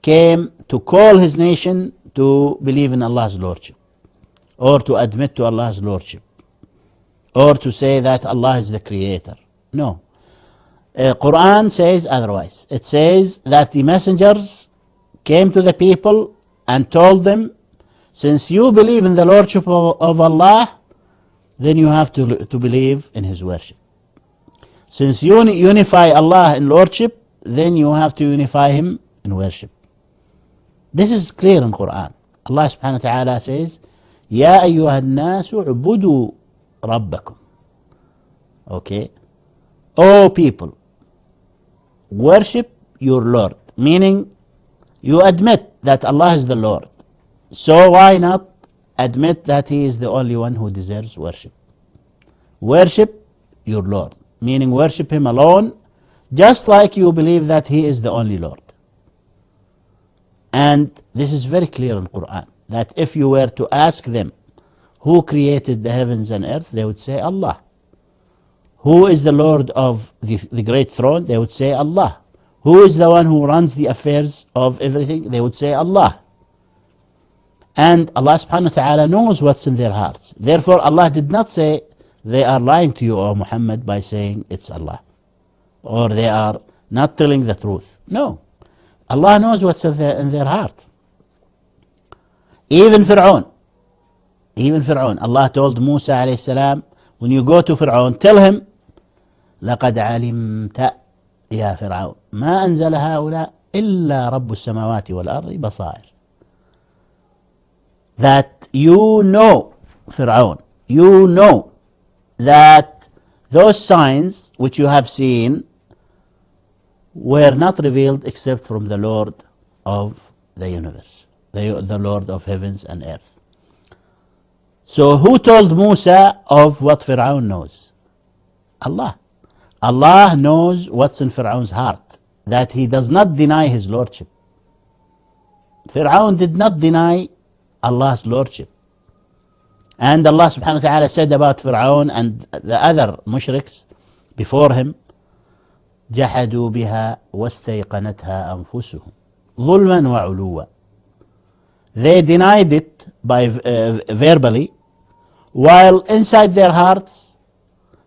[SPEAKER 2] came to call his nation to believe in Allah's Lordship, or to admit to Allah's Lordship, or to say that Allah is the creator. No. Quran says otherwise. It says that the messengers came to the people and told them, since you believe in the Lordship of Allah, then you have to believe in His worship. Since you unify Allah in Lordship, then you have to unify Him in worship. This is clear in Quran. Allah subhanahu wa ta'ala says, Ya ayyuha an-nasu ubudu rabbakum. Okay. O people, worship your Lord. Meaning, you admit that Allah is the Lord. So why not admit that He is the only one who deserves worship? Worship your Lord. Meaning, worship Him alone, just like you believe that He is the only Lord. And this is very clear in Quran, that if you were to ask them who created the heavens and earth, they would say Allah. Who is the Lord of the great throne? They would say Allah. Who is the one who runs the affairs of everything? They would say Allah. And Allah subhanahu wa ta'ala knows what's in their hearts. Therefore, Allah did not say they are lying to you, O Muhammad, by saying it's Allah, or they are not telling the truth. No. Allah knows what's in their heart. Even Fir'aun, Allah told Musa alayhi salam, when you go to Fir'aun, tell him, لَقَدْ عَلِمْتَ يَا فِرْعَوْنَ مَا أَنزَلَ هَؤُلَاءِ إِلَّا رَبُّ السَّمَاوَاتِ وَالْأَرْضِ بَصَائِرَ. That you know, Fir'aun, you know that those signs which you have seen were not revealed except from the Lord of the universe, the Lord of heavens and earth. So who told Musa of what Fir'aun knows? Allah. Allah knows what's in Fir'aun's heart, that he does not deny his lordship. Fir'aun did not deny Allah's lordship. And Allah subhanahu wa ta'ala said about Fir'aun and the other mushriks before him, جحدوا بها واستيقنتها أنفسهم ظلما وعلوا. They denied it by verbally, while inside their hearts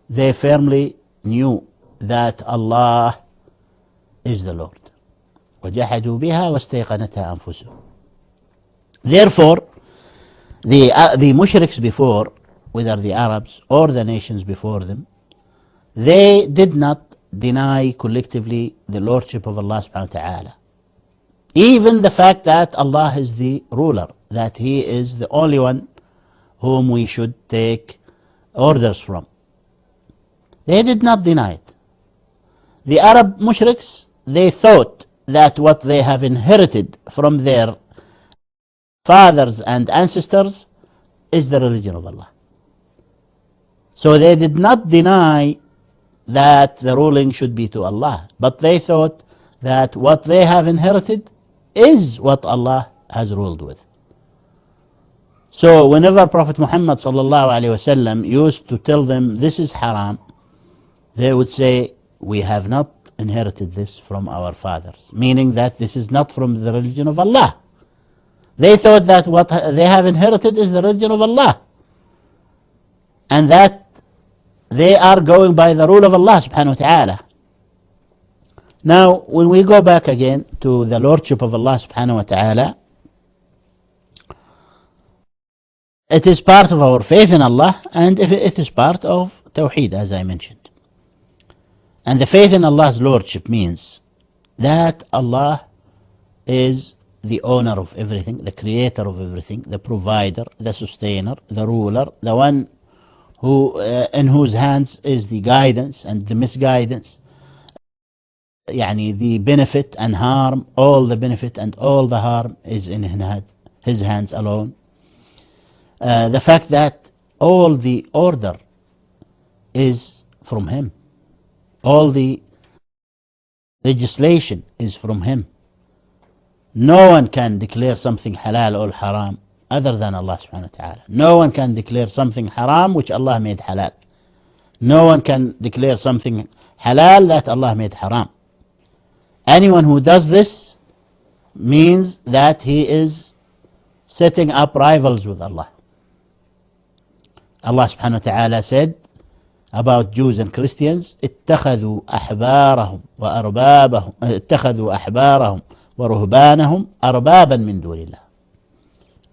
[SPEAKER 2] they firmly knew that Allah is the Lord. وجحدوا بها واستيقنتها أنفسهم. Therefore, the mushriks before, whether the Arabs or the nations before them, they did not deny collectively the lordship of Allah subhanahu wa ta'ala. Even the fact that Allah is the ruler, that He is the only one whom we should take orders from. They did not deny it. The Arab mushriks, they thought that what they have inherited from their fathers and ancestors is the religion of Allah. So they did not deny that the ruling should be to Allah, but they thought that what they have inherited is what Allah has ruled with. So whenever Prophet Muhammad sallallahu alaihi wasallam used to tell them this is haram, they would say, we have not inherited this from our fathers, meaning that this is not from the religion of Allah. They thought that what they have inherited is the religion of Allah, and that they are going by the rule of Allah subhanahu wa ta'ala. Now, when we go back again to the lordship of Allah subhanahu wa ta'ala, it is part of our faith in Allah, and it is part of Tawheed, as I mentioned. And the faith in Allah's lordship means that Allah is the owner of everything, the creator of everything, the provider, the sustainer, the ruler, the one who in whose hands is the guidance and the misguidance, the benefit and harm, all the benefit and all the harm is in his hands alone. The fact that all the order is from him, all the legislation is from him. No one can declare something halal or haram other than Allah subhanahu wa ta'ala. No one can declare something haram which Allah made halal. No one can declare something halal that Allah made haram. Anyone who does this means that he is setting up rivals with Allah. Allah subhanahu wa ta'ala said about Jews and Christians, اتخذوا أحبارهم ورهبانهم أربابا من دون الله.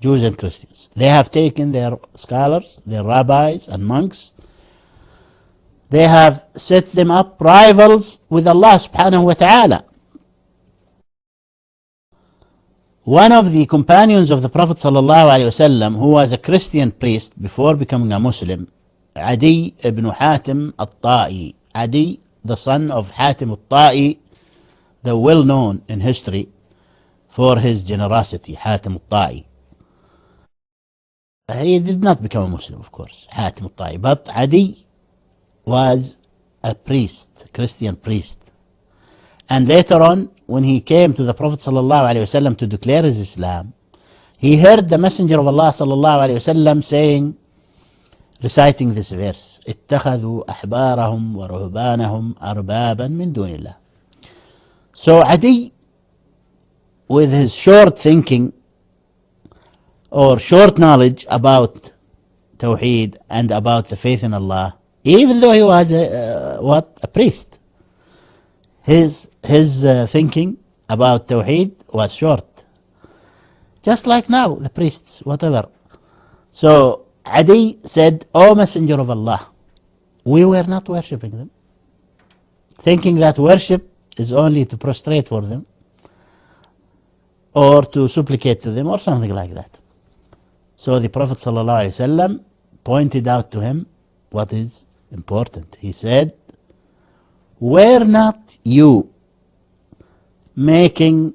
[SPEAKER 2] Jews and Christians, they have taken their scholars, their rabbis and monks, they have set them up rivals with Allah subhanahu wa ta'ala. One of the companions of the Prophet sallallahu alaihi wasallam, who was a Christian priest before becoming a Muslim, Adi ibn Hatim al-Ta'i, Adi, the son of Hatim al-Ta'i, the well known in history for his generosity, Hatim al-Ta'i. He did not become a Muslim, of course, Hatim al-Ta'i, but Adi was a priest, Christian priest. And later on, when he came to the Prophet sallallahu alaihi wasallam to declare his Islam, he heard the Messenger of Allah sallallahu alaihi wasallam saying, reciting this verse, اتخذوا أحبارهم ورهبانهم أربابا من دون الله. So Adi, with his short thinking or short knowledge about Tawheed and about the faith in Allah, even though he was a priest, his thinking about Tawheed was short. Just like now, the priests, whatever. So Adi said, O Messenger of Allah, we were not worshipping them, thinking that worship is only to prostrate for them or to supplicate to them or something like that. So the Prophet ﷺ pointed out to him what is important. He said, were not you making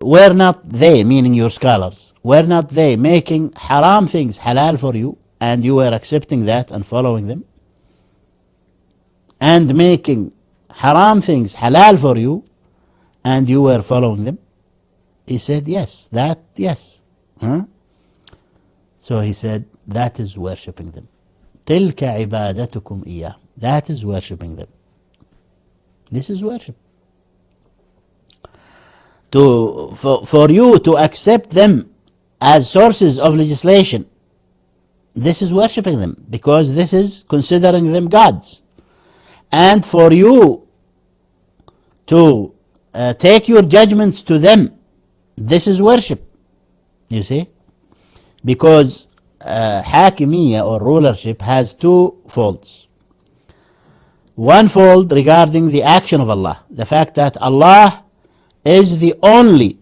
[SPEAKER 2] were not they, meaning your scholars, were not they making haram things halal for you, and you were accepting that and following them, and making haram things halal for you, and you were following them? He said, yes, that, yes. Huh? So he said, that is worshipping them. تِلْكَ عِبَادَتُكُمْ إِيَّهُ. That is worshipping them. This is worship. For you to accept them as sources of legislation, this is worshipping them, because this is considering them gods. And for you to take your judgments to them, this is worship. You see? Because Hakimiyya, or rulership, has two folds. One fold regarding the action of Allah, the fact that Allah is the only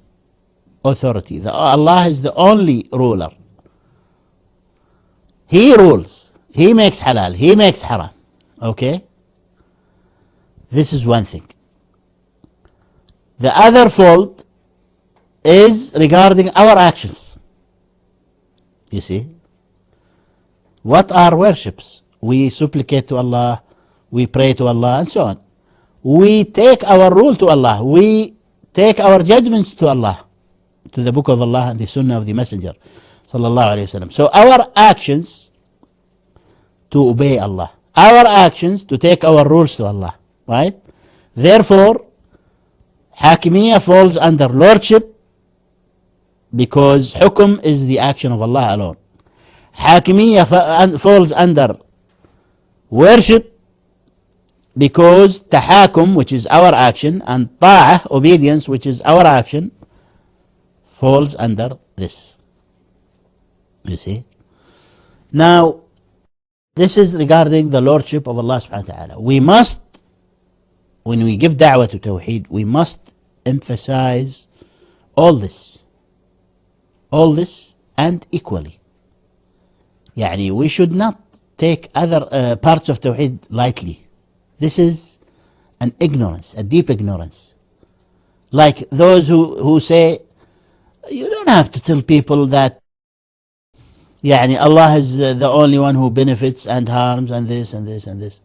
[SPEAKER 2] authority, Allah is the only ruler. He rules, He makes halal, He makes haram. Okay? This is one thing. The other fold is regarding our actions. You see? What are worships? We supplicate to Allah, we pray to Allah, and so on. We take our rule to Allah, we take our judgments to Allah, to the book of Allah and the sunnah of the messenger sallallahu alaihi wasallam. So our actions to obey Allah, our actions to take our rules to Allah, right? Therefore Hakimiyya falls under lordship, because hukum is the action of Allah alone. Hakimiyya falls under worship, because tahakum, which is our action, and ta'ah, obedience, which is our action, falls under this. You see? Now, this is regarding the lordship of Allah subhanahu wa ta'ala. We must, when we give da'wah to Tawheed, we must emphasize all this and equally. Yani we should not take other parts of Tawheed lightly. This is an ignorance, a deep ignorance. Like those who say, you don't have to tell people that yani Allah is the only one who benefits and harms, and this and this and this.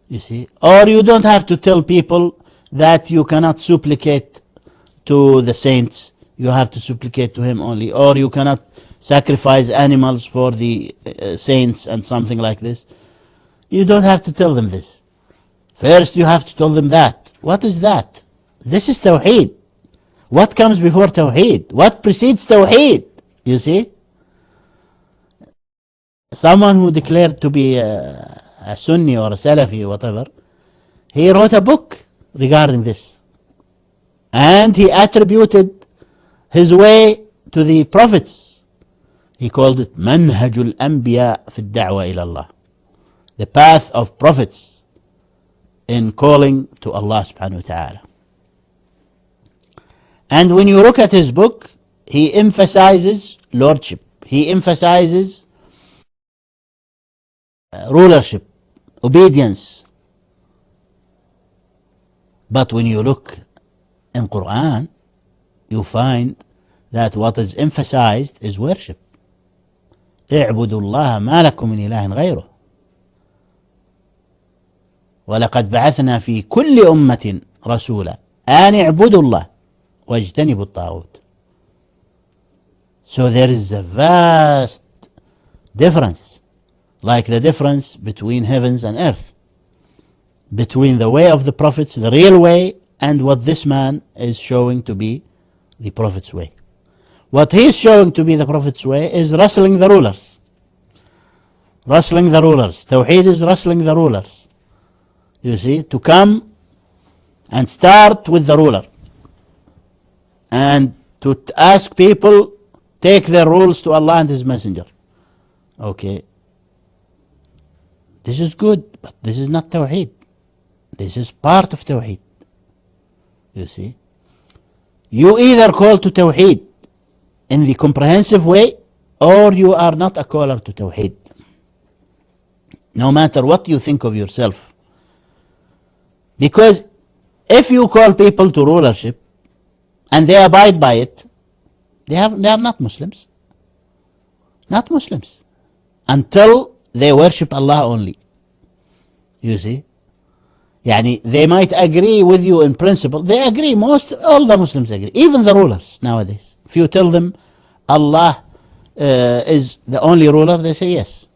[SPEAKER 2] You see? Or you don't have to tell people that you cannot supplicate to the saints, you have to supplicate to Him only. Or you cannot sacrifice animals for the saints and something like this. You don't have to tell them this. First you have to tell them that. What is that? This is Tawheed. What comes before Tawheed? What precedes Tawheed? You see? Someone who declared to be a Sunni or a Salafi or whatever, he wrote a book regarding this. And he attributed his way to the prophets. He called it Manhajul Anbiya fi Da'wa ila Allah, the path of prophets in calling to Allah subhanahu wa ta'ala. And when you look at his book, he emphasizes lordship, he emphasizes rulership, obedience. But when you look in Quran, you find that what is emphasized is worship. اعبدوا الله ما لكم من إله غيره ولقد بعثنا في كل أمة رسولا أن اعبدوا الله واجتنبوا الطاغوت. So there is a vast difference, like the difference between heavens and earth, between the way of the prophets, the real way, and what this man is showing to be the prophet's way. What he is showing to be the prophet's way is wrestling the rulers. Wrestling the rulers. Tawheed is wrestling the rulers. You see, to come and start with the ruler and to ask people, take their rules to Allah and His Messenger. Okay. This is good, but this is not Tawheed. This is part of Tawheed. You see, you either call to Tawheed in the comprehensive way, or you are not a caller to Tawheed, no matter what you think of yourself. Because if you call people to rulership, and they abide by it, they are not Muslims. Not Muslims. Until they worship Allah only. You see? Yani they might agree with you in principle. They agree. All the Muslims agree. Even the rulers nowadays. If you tell them Allah is the only ruler, they say yes.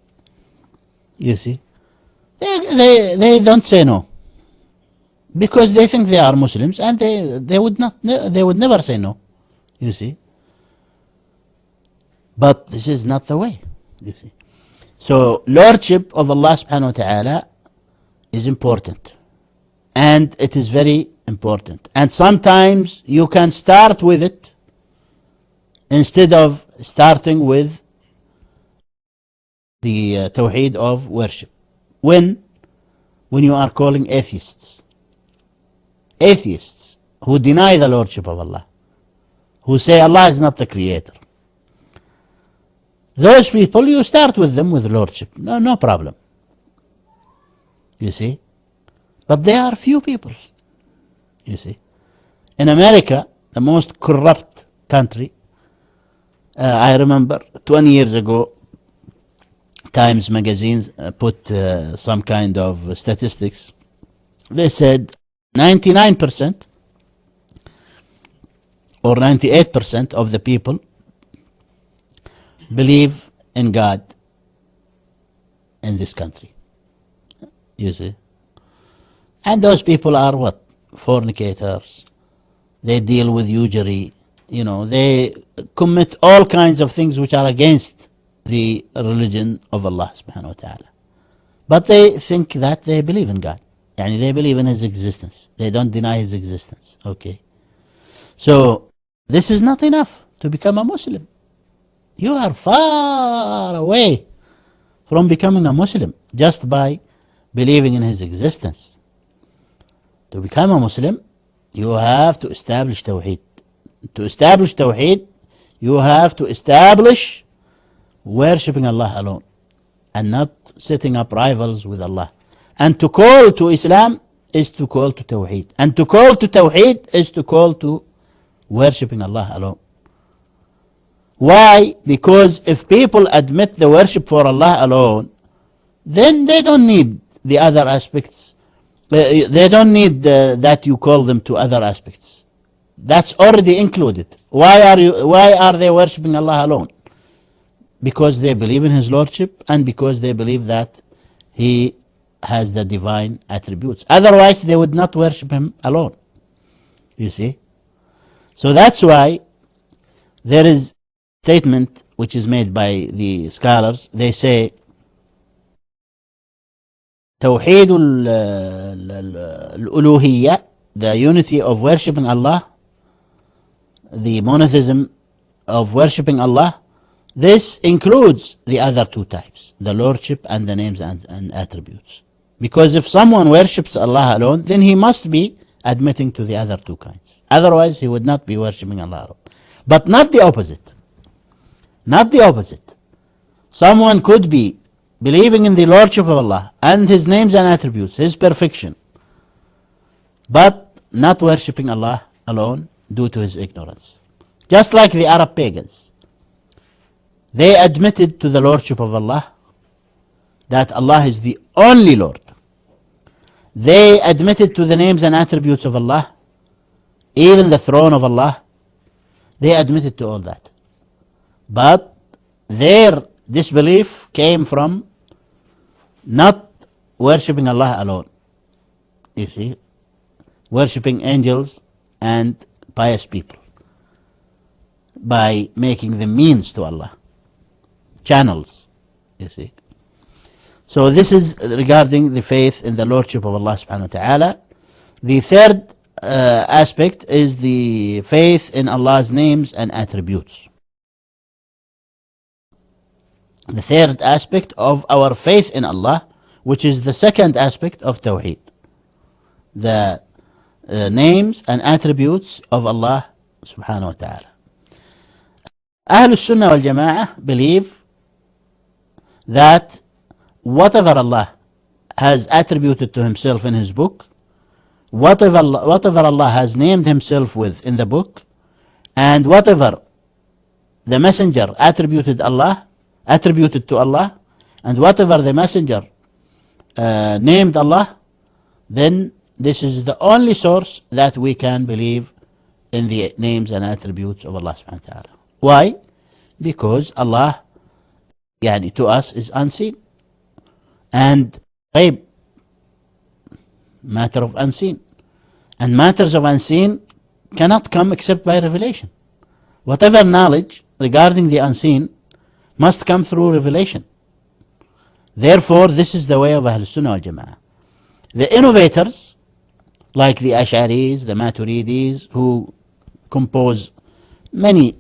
[SPEAKER 2] You see? They don't say no. Because they think they are Muslims, and they would never say no. You see? But this is not the way. You see? So lordship of Allah subhanahu wa ta'ala is important. And it is very important. And sometimes you can start with it instead of starting with the tawheed of worship. When you are calling atheists who deny the lordship of Allah, who say Allah is not the creator, those people, you start with them with lordship. No problem. You see? But there are few people. You see? In America, the most corrupt country, I remember 20 years ago, Times magazine put some kind of statistics. They said 99% or 98% of the people believe in God in this country. You see? And those people are what? Fornicators. They deal with usury. They commit all kinds of things which are against the religion of Allah subhanahu wa ta'ala. But they think that they believe in God. They believe in His existence. They don't deny His existence. Okay. So, this is not enough to become a Muslim. You are far away from becoming a Muslim just by believing in His existence. To become a Muslim, you have to establish Tawheed. To establish Tawheed, you have to establish worshipping Allah alone and not setting up rivals with Allah. And to call to Islam is to call to Tawheed. And to call to Tawheed is to call to worshipping Allah alone. Why? Because if people admit the worship for Allah alone, then they don't need the other aspects. They don't need that you call them to other aspects. That's already included. Why are they worshipping Allah alone? Because they believe in His Lordship and because they believe that He has the divine attributes. Otherwise, they would not worship Him alone. You see? So that's why there is a statement which is made by the scholars. They say, Tawheed al-Uluhiyya, the unity of worshipping Allah, the monotheism of worshipping Allah, this includes the other two types, the lordship and the names and attributes. Because if someone worships Allah alone, then he must be admitting to the other two kinds. Otherwise, he would not be worshipping Allah alone. But not the opposite. Not the opposite. Someone could be believing in the lordship of Allah and His names and attributes, His perfection, but not worshipping Allah alone due to his ignorance. Just like the Arab pagans. They admitted to the lordship of Allah, that Allah is the only Lord. They admitted to the names and attributes of Allah, even the throne of Allah. They admitted to all that. But their disbelief came from not worshipping Allah alone. You see, worshipping angels and pious people by making them means to Allah, channels, you see. So this is regarding the faith in the Lordship of Allah subhanahu wa ta'ala. The third aspect is the faith in Allah's names and attributes. The third aspect of our faith in Allah, which is the second aspect of Tawheed. The names and attributes of Allah subhanahu wa ta'ala. Ahlul Sunnah wal Jama'ah believe that whatever Allah has attributed to Himself in His book, whatever Allah has named Himself with in the book, And whatever the messenger attributed to Allah, and whatever the messenger named Allah, then this is the only source that we can believe in the names and attributes of Allah subhanahu wa ta'ala. Why? Because Allah to us is unseen, and ghaib, matter of unseen, and matters of unseen cannot come except by revelation. Whatever knowledge regarding the unseen must come through revelation. Therefore, this is the way of Ahl Sunnah wal Jama'ah. The innovators, like the Ash'aris, the Maturidis, who compose many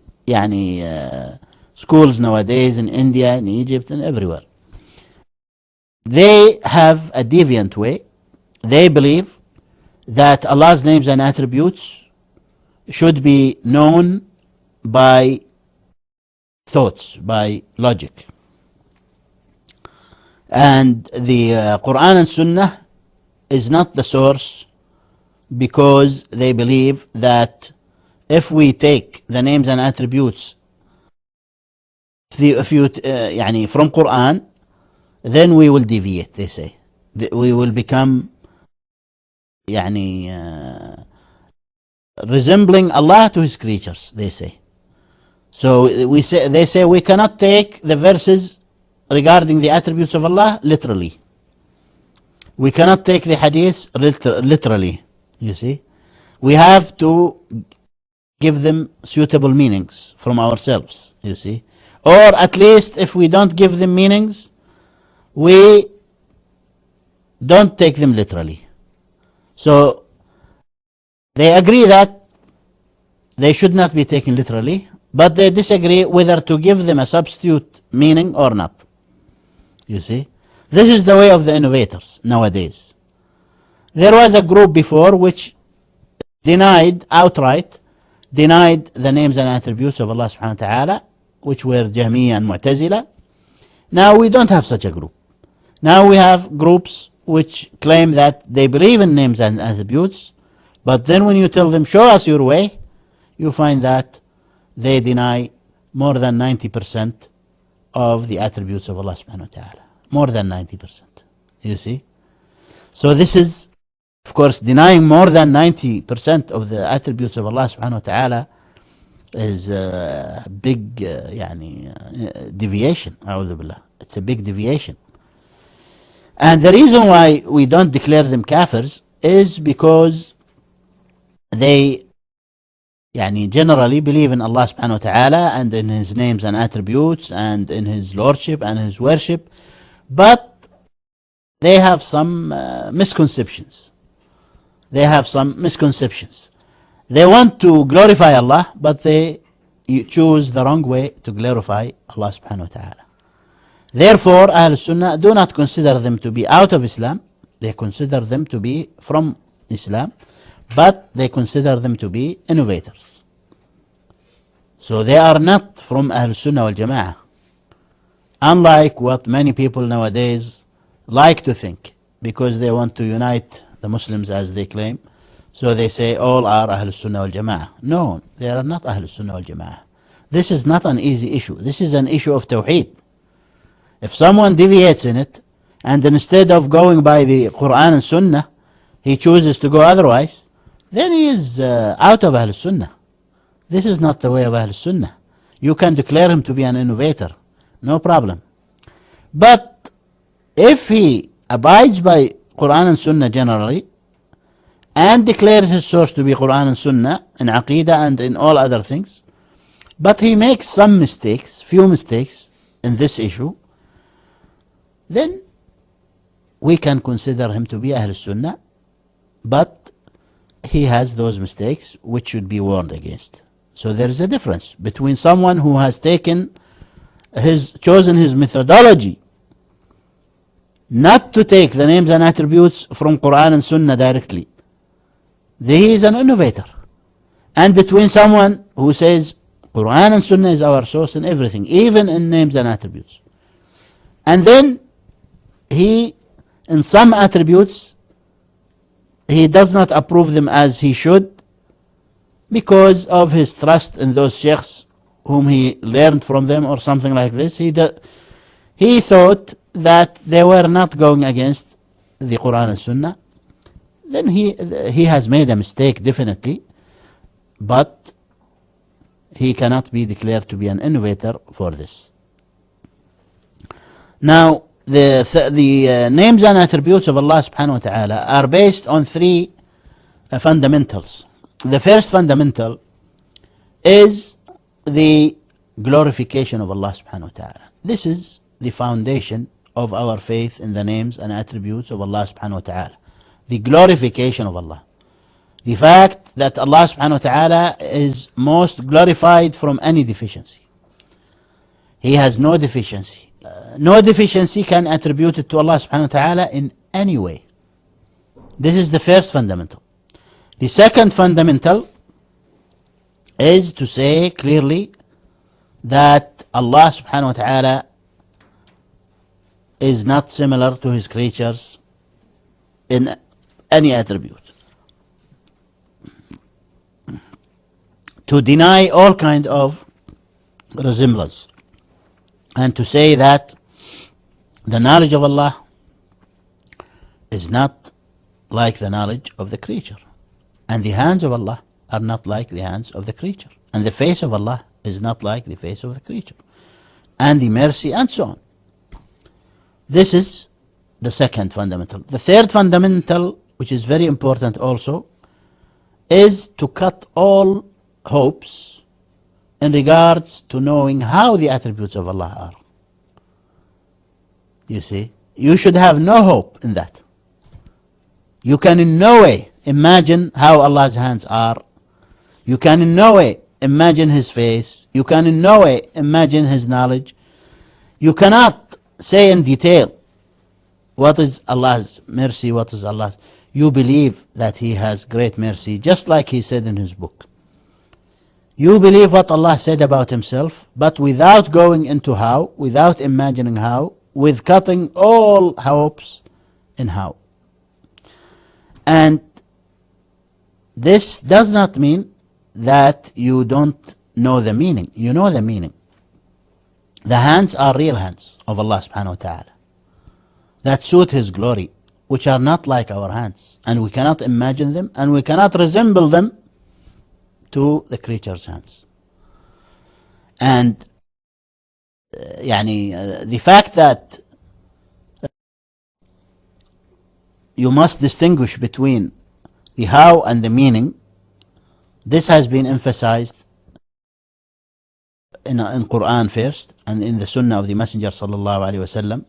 [SPEAKER 2] schools nowadays in India, in Egypt, and everywhere, they have a deviant way. They believe that Allah's names and attributes should be known by thoughts, by logic. And the Quran and Sunnah is not the source, because they believe that if we take the names and attributes from Quran, then we will deviate, they say. We will become resembling Allah to His creatures, they say. So they say we cannot take the verses regarding the attributes of Allah literally. We cannot take the hadiths literally, you see. We have to give them suitable meanings from ourselves, you see. Or at least if we don't give them meanings, we don't take them literally. So they agree that they should not be taken literally, but they disagree whether to give them a substitute meaning or not. You see, this is the way of the innovators nowadays. There was a group before which outright denied the names and attributes of Allah subhanahu wa ta'ala, which were Jahmiyyah and Mu'tazila. Now we don't have such a group. Now we have groups which claim that they believe in names and attributes, but then when you tell them, show us your way, you find that they deny more than 90% of the attributes of Allah subhanahu wa ta'ala. More than 90%. You see? So this is, of course, denying more than 90% of the attributes of Allah subhanahu wa ta'ala is a big deviation. A'udhu billah. It's a big deviation. And the reason why we don't declare them kafirs is because they generally believe in Allah subhanahu wa ta'ala and in His names and attributes and in His lordship and His worship, but they have some misconceptions. They want to glorify Allah, but they choose the wrong way to glorify Allah subhanahu wa ta'ala. Therefore, Ahl Sunnah do not consider them to be out of Islam. They consider them to be from Islam, but they consider them to be innovators. So they are not from Ahl Sunnah wal Jama'ah. Unlike what many people nowadays like to think, because they want to unite the Muslims as they claim. So they say all are Ahl Sunnah wal Jama'ah. No, they are not Ahl Sunnah wal Jama'ah. This is not an easy issue. This is an issue of Tawheed. If someone deviates in it, and instead of going by the Quran and Sunnah, he chooses to go otherwise, then he is out of Ahl Sunnah. This is not the way of Ahl Sunnah. You can declare him to be an innovator, no problem. But if he abides by Quran and Sunnah generally, and declares his source to be Quran and Sunnah in Aqidah and in all other things, but he makes some mistakes, few mistakes in this issue, then we can consider him to be Ahl Sunnah, but he has those mistakes which should be warned against. So there is a difference between someone who has chosen his methodology not to take the names and attributes from Quran and Sunnah directly. He is an innovator. And between someone who says Quran and Sunnah is our source in everything, even in names and attributes. And then he, in some attributes, he does not approve them as he should, because of his trust in those sheikhs whom he learned from them or something like this. He thought that they were not going against the Quran and Sunnah. Then he has made a mistake, definitely, but he cannot be declared to be an innovator for this. Now, the names and attributes of Allah subhanahu wa ta'ala are based on three fundamentals. The first fundamental is the glorification of Allah subhanahu wa ta'ala. This is the foundation of our faith in the names and attributes of Allah subhanahu wa ta'ala. The glorification of Allah. The fact that Allah subhanahu wa ta'ala is most glorified from any deficiency. He has no deficiency. No deficiency can attribute it to Allah subhanahu wa ta'ala in any way. This is the first fundamental. The second fundamental is to say clearly that Allah subhanahu wa ta'ala is not similar to his creatures in any attribute. To deny all kind of resemblance, and to say that the knowledge of Allah is not like the knowledge of the creature, and the hands of Allah are not like the hands of the creature, and the face of Allah is not like the face of the creature, and the mercy, and so on. This is the second fundamental. The third fundamental, which is very important also, is to cut all hopes in regards to knowing how the attributes of Allah are. You see, you should have no hope in that. You can in no way imagine how Allah's hands are. You can in no way imagine his face. You can in no way imagine his knowledge. You cannot say in detail what is Allah's mercy, what is Allah's. You believe that he has great mercy, just like he said in his book. You believe what Allah said about himself, but without going into how, without imagining how, with cutting all hopes in how. And this does not mean that you don't know the meaning. You know the meaning. The hands are real hands of Allah subhanahu wa ta'ala that suit his glory, which are not like our hands, and we cannot imagine them, and we cannot resemble them to the creature's hands. And the fact that you must distinguish between the how and the meaning, this has been emphasized in Quran first, and in the Sunnah of the Messenger sallallahu alaihi wasallam.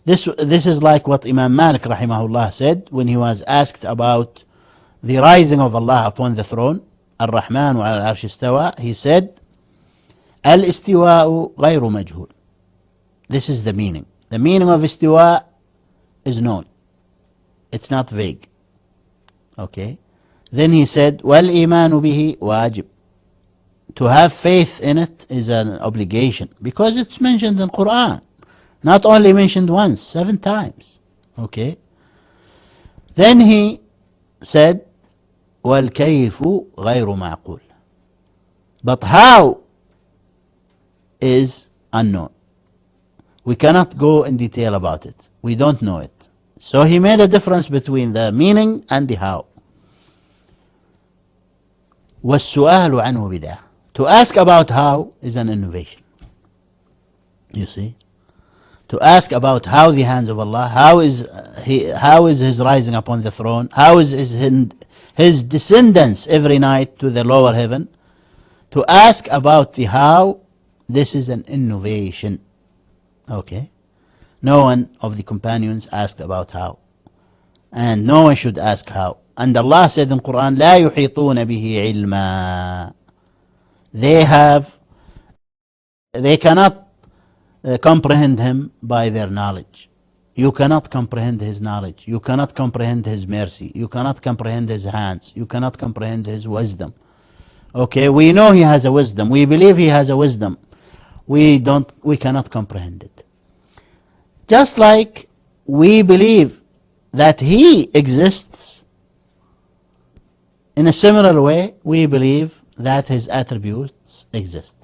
[SPEAKER 2] This is like what Imam Malik rahimahullah said when he was asked about the rising of Allah upon the throne. Ar-Rahman wa al-Arsh istawa. He said, Al-istiwa'u ghayru majhul. This is the meaning. The meaning of istiwa is known. It's not vague. Okay. Then he said, Wal-imanu bihi wajib. To have faith in it is an obligation, because it's mentioned in Quran. Not only mentioned once, 7 times. Okay. Then he said, وَالْكَيْفُ غَيْرُ مَعْقُولٍ. But how is unknown. We cannot go in detail about it. We don't know it. So he made a difference between the meaning and the how. وَالسُّؤَالُ عَنْهُ بِدَعَةٌ. To ask about how is an innovation. You see? To ask about how the hands of Allah, how is his rising upon the throne, how is his descendants every night to the lower heaven. To ask about the how, this is an innovation. Okay? No one of the companions asked about how. And no one should ask how. And Allah said in Quran, لا يحيطون به علما. They cannot comprehend him by their knowledge. You cannot comprehend his knowledge. You cannot comprehend his mercy. You cannot comprehend his hands. You cannot comprehend his wisdom. Okay, we know he has a wisdom. We believe he has a wisdom. We cannot comprehend it. Just like we believe that he exists In a similar way, we believe that his attributes exist.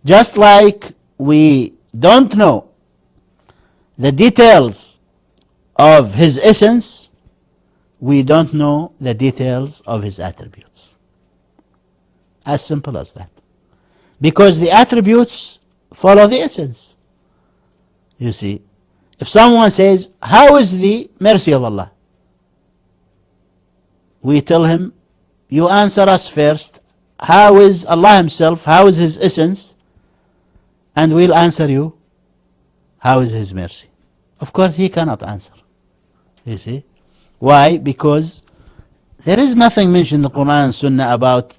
[SPEAKER 2] Just like we don't know the details of his essence, we don't know the details of his attributes. As simple as that. Because the attributes follow the essence. You see, if someone says, how is the mercy of Allah? We tell him, you answer us first, how is Allah himself, how is his essence? And we'll answer you, how is his mercy? Of course he cannot answer. You see? Why? Because there is nothing mentioned in the Quran and Sunnah about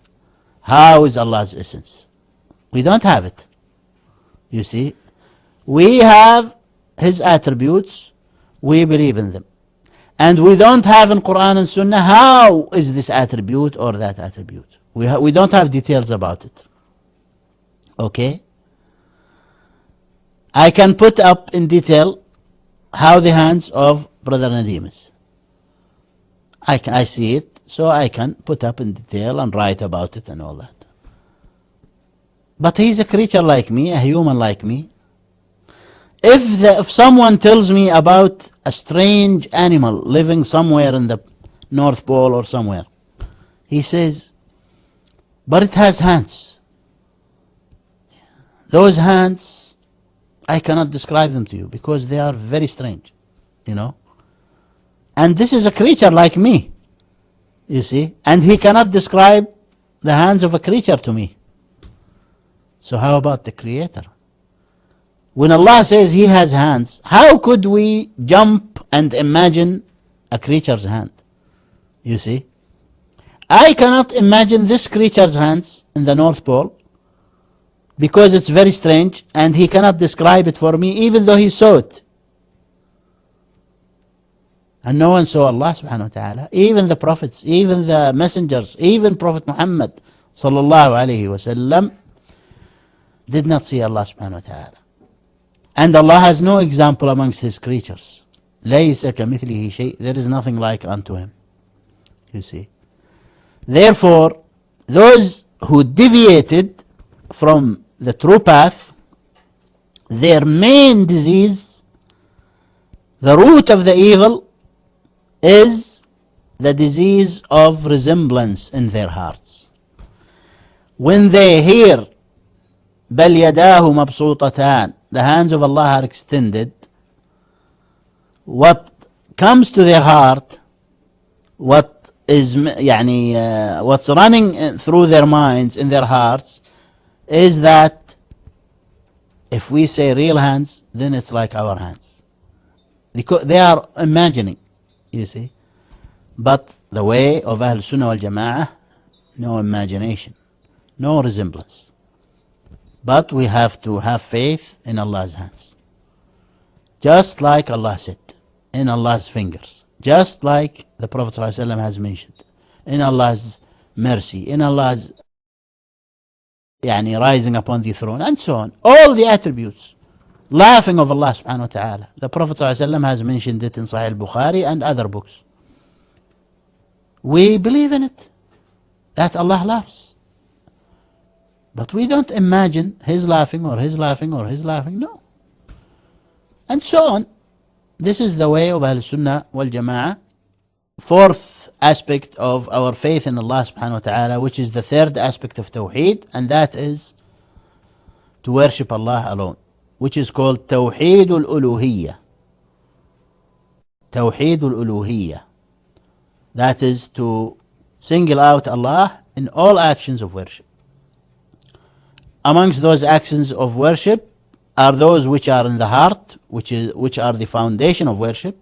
[SPEAKER 2] how is Allah's essence. We don't have it. You see? We have his attributes, we believe in them. And we don't have in Quran and Sunnah how is this attribute or that attribute. We don't have details about it. Okay? I can put up in detail how the hands of Brother Nadim is. I see it, so I can put up in detail and write about it and all that. But he's a creature like me, a human like me. If someone tells me about a strange animal living somewhere in the North Pole or somewhere, he says, but it has hands. Those hands, I cannot describe them to you because they are very strange, you know. And this is a creature like me, you see, and he cannot describe the hands of a creature to me. So how about the Creator? When Allah says He has hands, how could we jump and imagine a creature's hand? You see? I cannot imagine this creature's hands in the North Pole because it's very strange and he cannot describe it for me even though he saw it. And no one saw Allah subhanahu wa ta'ala, even the prophets, even the messengers, even Prophet Muhammad sallallahu alayhi wa sallam did not see Allah subhanahu wa ta'ala. And Allah has no example amongst His creatures. لَيْسَ كَمِثْلِهِ شَيْءٍ. There is nothing like unto Him. You see. Therefore, those who deviated from the true path, their main disease, the root of the evil, is the disease of resemblance in their hearts. When they hear بل يداه مبسوطتان, the hands of Allah are extended, what comes to their heart, what is what's running through their minds, in their hearts, is that if we say real hands, then it's like our hands. They are imagining, you see. But the way of Ahl Sunnah wal Jama'ah, no imagination, no resemblance. But we have to have faith in Allah's hands. Just like Allah said, in Allah's fingers. Just like the Prophet ﷺ has mentioned, in Allah's mercy, in Allah's rising upon the throne, and so on. All the attributes, laughing of Allah subhanahu wa ta'ala. The Prophet ﷺ has mentioned it in Sahih al-Bukhari and other books. We believe in it, that Allah laughs. But we don't imagine His laughing or His laughing or His laughing, no. And so on. This is the way of Ahl Sunnah wal Jama'ah. Fourth aspect of our faith in Allah subhanahu wa ta'ala, which is the third aspect of Tawheed, and that is to worship Allah alone, which is called Tawheed al-Uluhiyyah. Tawheed al-Uluhiyyah. That is to single out Allah in all actions of worship. Amongst those actions of worship are those which are in the heart, which are the foundation of worship,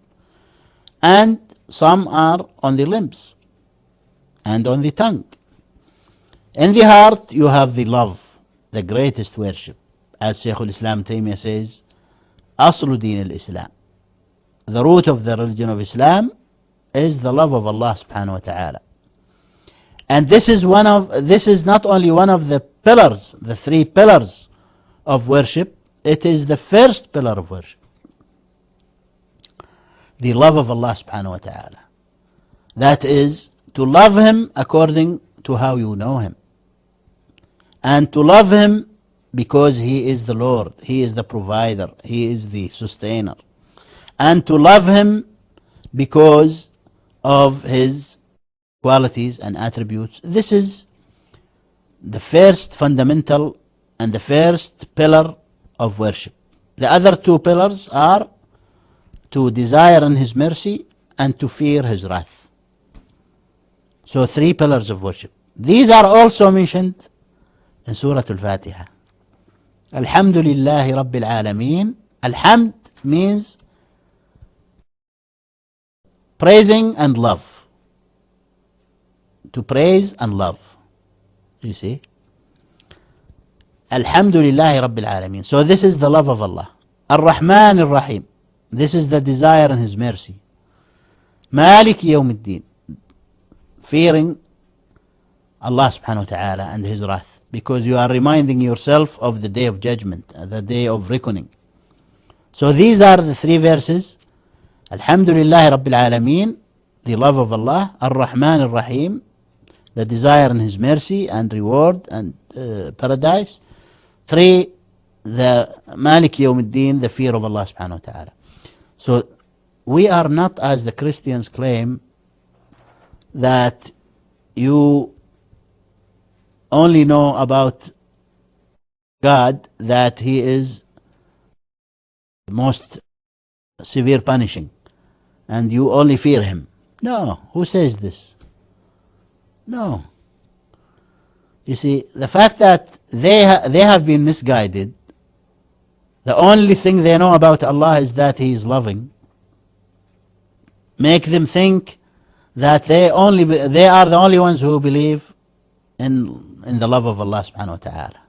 [SPEAKER 2] and some are on the limbs and on the tongue. In the heart you have the love, the greatest worship. As Shaykh al-Islam Taymiyyah says, أصل دين الإسلام. The root of the religion of Islam is the love of Allah subhanahu wa ta'ala. And this is not only one of the pillars, the three pillars of worship, it is the first pillar of worship. The love of Allah subhanahu wa ta'ala. That is to love him according to how you know him, and to love him because he is the Lord, he is the provider, he is the sustainer, and to love him because of his qualities and attributes. This is the first fundamental and the first pillar of worship. The other two pillars are to desire in his mercy and to fear his wrath. So 3 pillars of worship. These are also mentioned in Surah Al-Fatiha. Alhamdulillahi Rabbil Alameen. Alhamd means praising and love. To praise and love. You see? Alhamdulillahi Rabbil Alameen. So this is the love of Allah. Ar-Rahman Ar-Rahim. This is the desire in his mercy. Malik Yawmiddin. Fearing Allah subhanahu wa ta'ala and his wrath, because you are reminding yourself of the day of judgment, the day of reckoning. So these are the 3 verses. Alhamdulillah Rabbil Alameen, the love of Allah. Ar-Rahman Ar-Rahim, the desire in his mercy and reward and paradise. 3, the Malik Yawmiddin, the fear of Allah subhanahu wa ta'ala. So we are not, as the Christians claim, that you only know about God that he is the most severe punishing and you only fear him. No, who says this? No. You see, the fact that they have been misguided, the only thing they know about Allah is that he is loving, make them think that they are the only ones who believe in the love of Allah subhanahu wa ta'ala.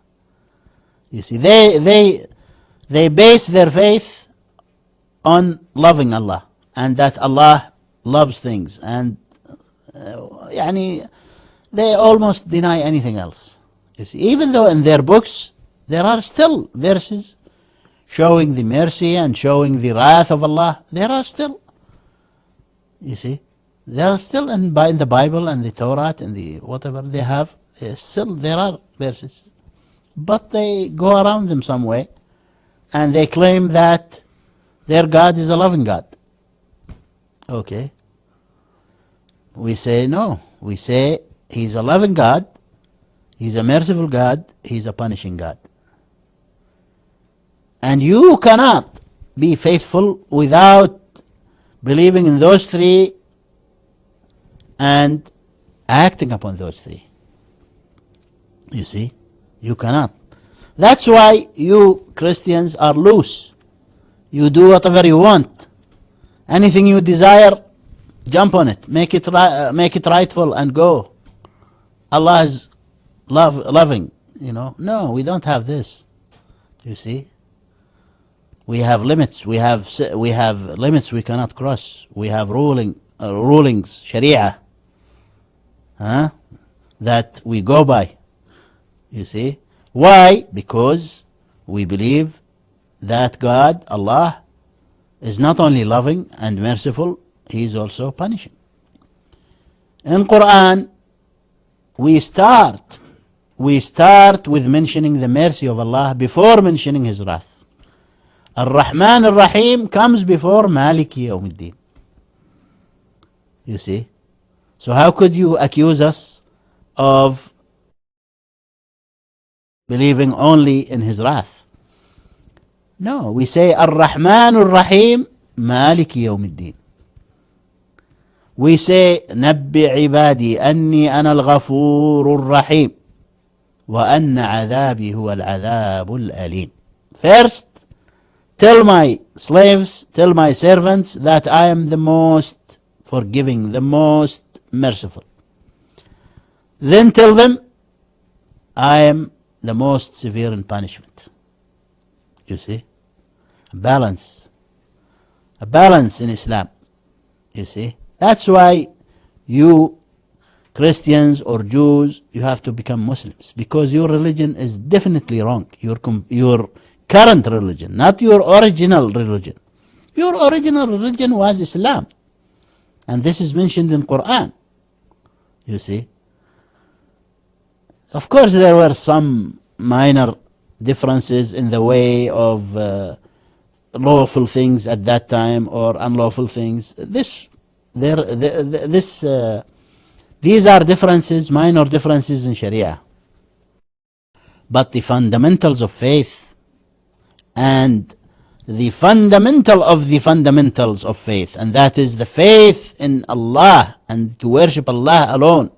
[SPEAKER 2] You see, they base their faith on loving Allah and that Allah loves things, and they almost deny anything else. You see, even though in their books there are still verses showing the mercy and showing the wrath of Allah, there are still, you see, there are still in the Bible and the Torah and the whatever they have, still there are verses. But they go around them some way and they claim that their God is a loving God. Okay. We say no. We say he's a loving God, he's a merciful God, he's a punishing God. And you cannot be faithful without believing in those 3 and acting upon those 3. You see, you cannot. That's why you Christians are loose. You do whatever you want. Anything you desire, jump on it. Make it rightful and go. Allah is loving. No, we don't have this. You see, we have limits. We have limits we cannot cross. We have rulings, Sharia, that we go by. You see, why? Because we believe that God, Allah, is not only loving and merciful, he is also punishing. In Quran, we start with mentioning the mercy of Allah before mentioning his wrath. Ar-Rahman Ar-Rahim comes before Maliki Yawmiddin. You see? So how could you accuse us of believing only in his wrath? No, we say Ar-Rahman Ar-Rahim Maliki Yawmiddin. We say Nabbi ibadi anni ana al-ghafur ar-rahim wa anna adhabi huwa al-adhabul alim. First, tell my slaves, tell my servants that I am the most forgiving, the most merciful. Then tell them I am the most severe in punishment. You see? A balance in Islam. You see? That's why you Christians or Jews, you have to become Muslims, because your religion is definitely wrong. Your current religion, not your original religion. Your original religion was Islam, and this is mentioned in Quran. You see? Of course, there were some minor differences in the way of lawful things at that time or unlawful things. These are differences, minor differences in Sharia. But the fundamentals of faith and the fundamental of the fundamentals of faith, and that is the faith in Allah and to worship Allah alone,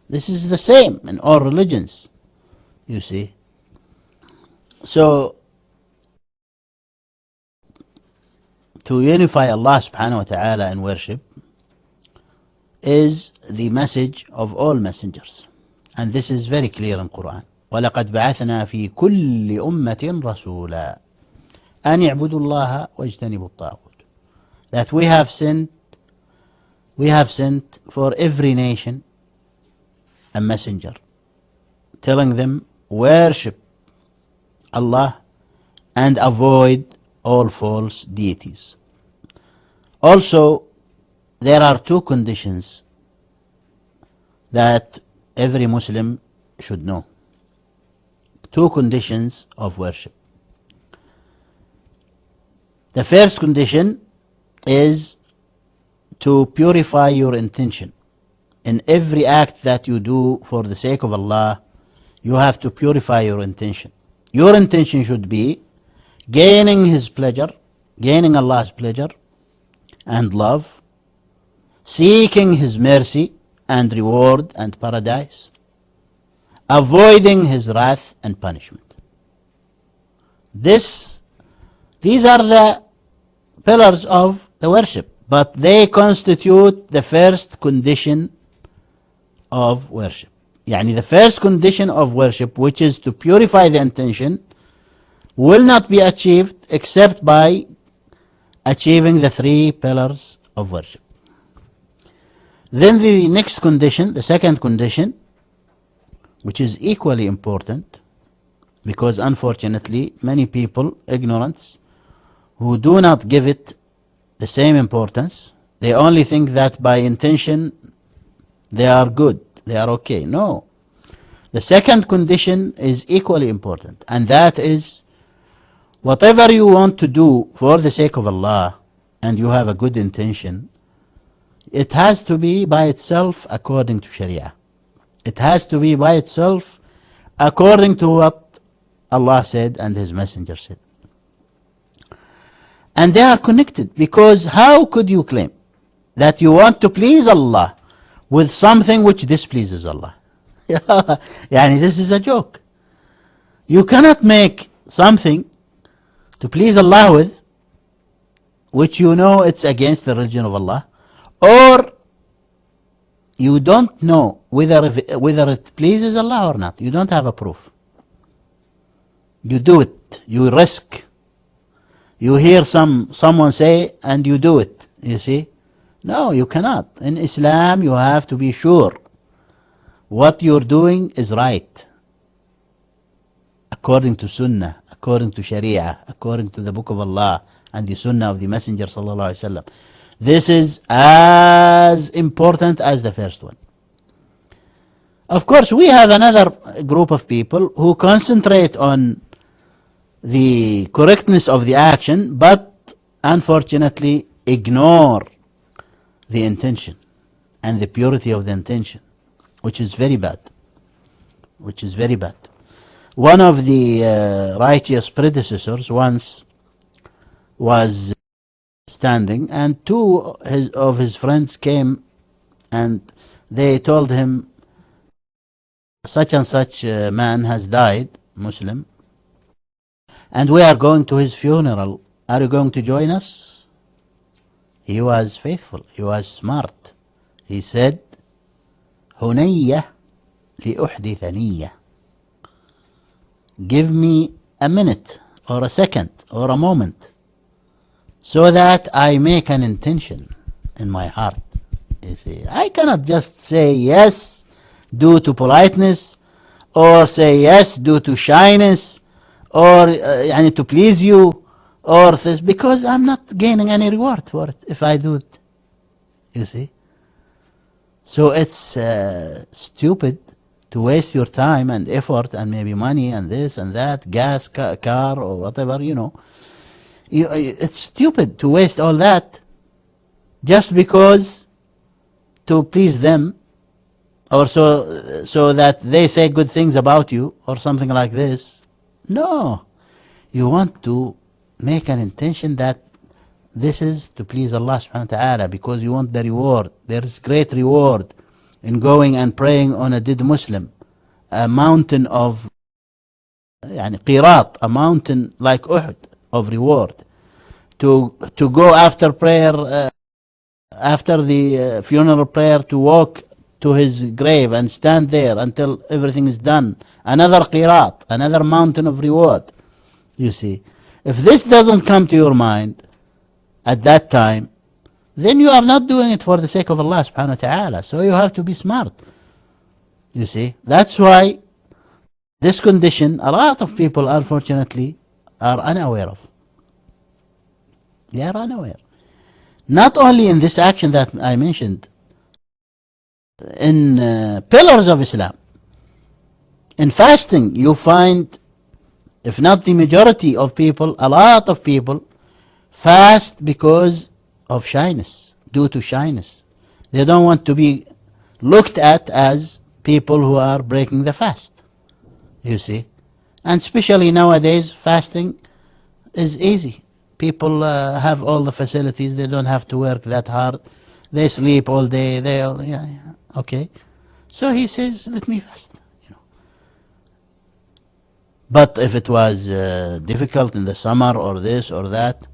[SPEAKER 2] this is the same in all religions, you see. So, to unify Allah subhanahu wa ta'ala in worship is the message of all messengers. And this is very clear in Quran. وَلَقَدْ بَعَثْنَا فِي كُلِّ أُمَّةٍ رَسُولًا أَنْ يَعْبُدُوا اللَّهَ وَاجْتَنِبُوا الطَّاغُوتَ. That we have sent for every nation a messenger telling them worship Allah and avoid all false deities. Also, there are two conditions that every Muslim should know. Two conditions of worship. The first condition is to purify your intention. In every act that you do for the sake of Allah, you have to purify your intention. Your intention should be gaining His pleasure, gaining Allah's pleasure and love, seeking His mercy and reward and paradise, avoiding His wrath and punishment. These are the pillars of the worship, but they constitute the first condition of worship. Yani the first condition of worship, which is to purify the intention, will not be achieved except by achieving the three pillars of worship. Then the next condition, the second condition, which is equally important, because unfortunately many people, ignorance, who do not give it the same importance, they only think that by intention they are good, they are okay. No. The second condition is equally important, and that is whatever you want to do for the sake of Allah and you have a good intention, it has to be by itself according to Sharia. It has to be by itself according to what Allah said and His Messenger said. And they are connected, because how could you claim that you want to please Allah with something which displeases Allah? Yani this is a joke. You cannot make something to please Allah with which you know it's against the religion of Allah, or you don't know whether it pleases Allah or not. You don't have a proof. You do it. You risk. You hear someone say and you do it. You see? No, you cannot. In Islam, you have to be sure what you're doing is right, according to Sunnah, according to Sharia, according to the Book of Allah and the Sunnah of the Messenger sallallahu alaihi wasallam. This is as important as the first one. Of course, we have another group of people who concentrate on the correctness of the action, but unfortunately ignore the intention and the purity of the intention, which is very bad. Which is very bad. One of the righteous predecessors once was standing, and two of his friends came and they told him, such and such man has died, Muslim, and we are going to his funeral. Are you going to join us? He was faithful. He was smart. He said, هُنَيَّ لِأُحْدِثَ نِيَّةً. Give me a minute or a second or a moment so that I make an intention in my heart. You see, I cannot just say yes due to politeness, or say yes due to shyness, or to please you, or this, because I'm not gaining any reward for it if I do it. You see? So it's stupid to waste your time and effort and maybe money and this and that, gas, car or whatever, you know. It's stupid to waste all that just because to please them, or so that they say good things about you or something like this. No, you want to make an intention that this is to please Allah subhanahu wa ta'ala, because you want the reward. There is great reward in going and praying on a dead Muslim, a mountain of qirat, a mountain like Uhud of reward. To go after prayer, after the funeral prayer, to walk to his grave and stand there until everything is done. Another qirat, another mountain of reward. You see, if this doesn't come to your mind at that time, then you are not doing it for the sake of Allah subhanahu wa ta'ala. So you have to be smart. You see, that's why this condition a lot of people unfortunately are unaware of. They are unaware. Not only in this action that I mentioned, in pillars of Islam, in fasting, you find, if not the majority of people, a lot of people fast because of shyness, due to shyness. They don't want to be looked at as people who are breaking the fast, you see. And especially nowadays, fasting is easy. People have all the facilities. They don't have to work that hard. They sleep all day. Okay. So he says, let me fast. You know. But if it was difficult in the summer or this or that,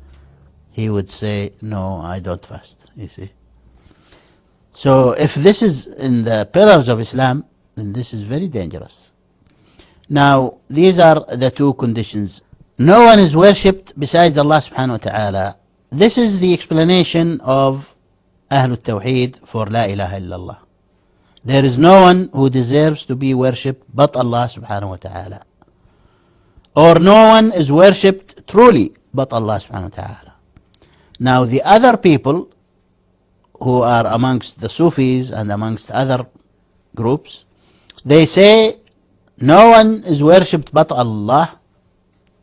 [SPEAKER 2] he would say, no, I don't fast, you see. So if this is in the pillars of Islam, then this is very dangerous. Now, these are the two conditions. No one is worshipped besides Allah subhanahu wa ta'ala. This is the explanation of Ahlul Tawheed for La ilaha illallah. There is no one who deserves to be worshipped but Allah subhanahu wa ta'ala. Or no one is worshipped truly but Allah subhanahu wa ta'ala. Now the other people who are amongst the Sufis and amongst other groups, they say no one is worshipped but Allah,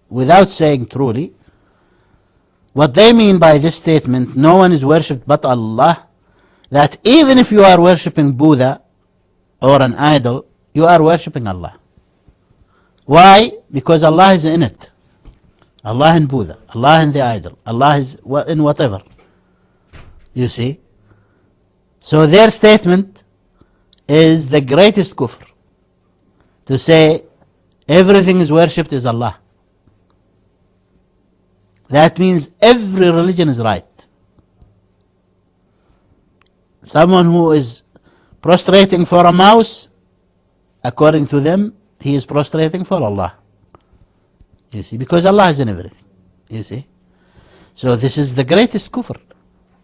[SPEAKER 2] without saying truly. What they mean by this statement, no one is worshipped but Allah, that even if you are worshipping Buddha or an idol, you are worshipping Allah. Why? Because Allah is in it. Allah in Buddha, Allah in the idol, Allah is in whatever. You see? So their statement is the greatest kufr. To say everything is worshipped is Allah. That means every religion is right. Someone who is prostrating for a mouse, according to them, he is prostrating for Allah. You see, because Allah is in everything. You see? So this is the greatest kufr.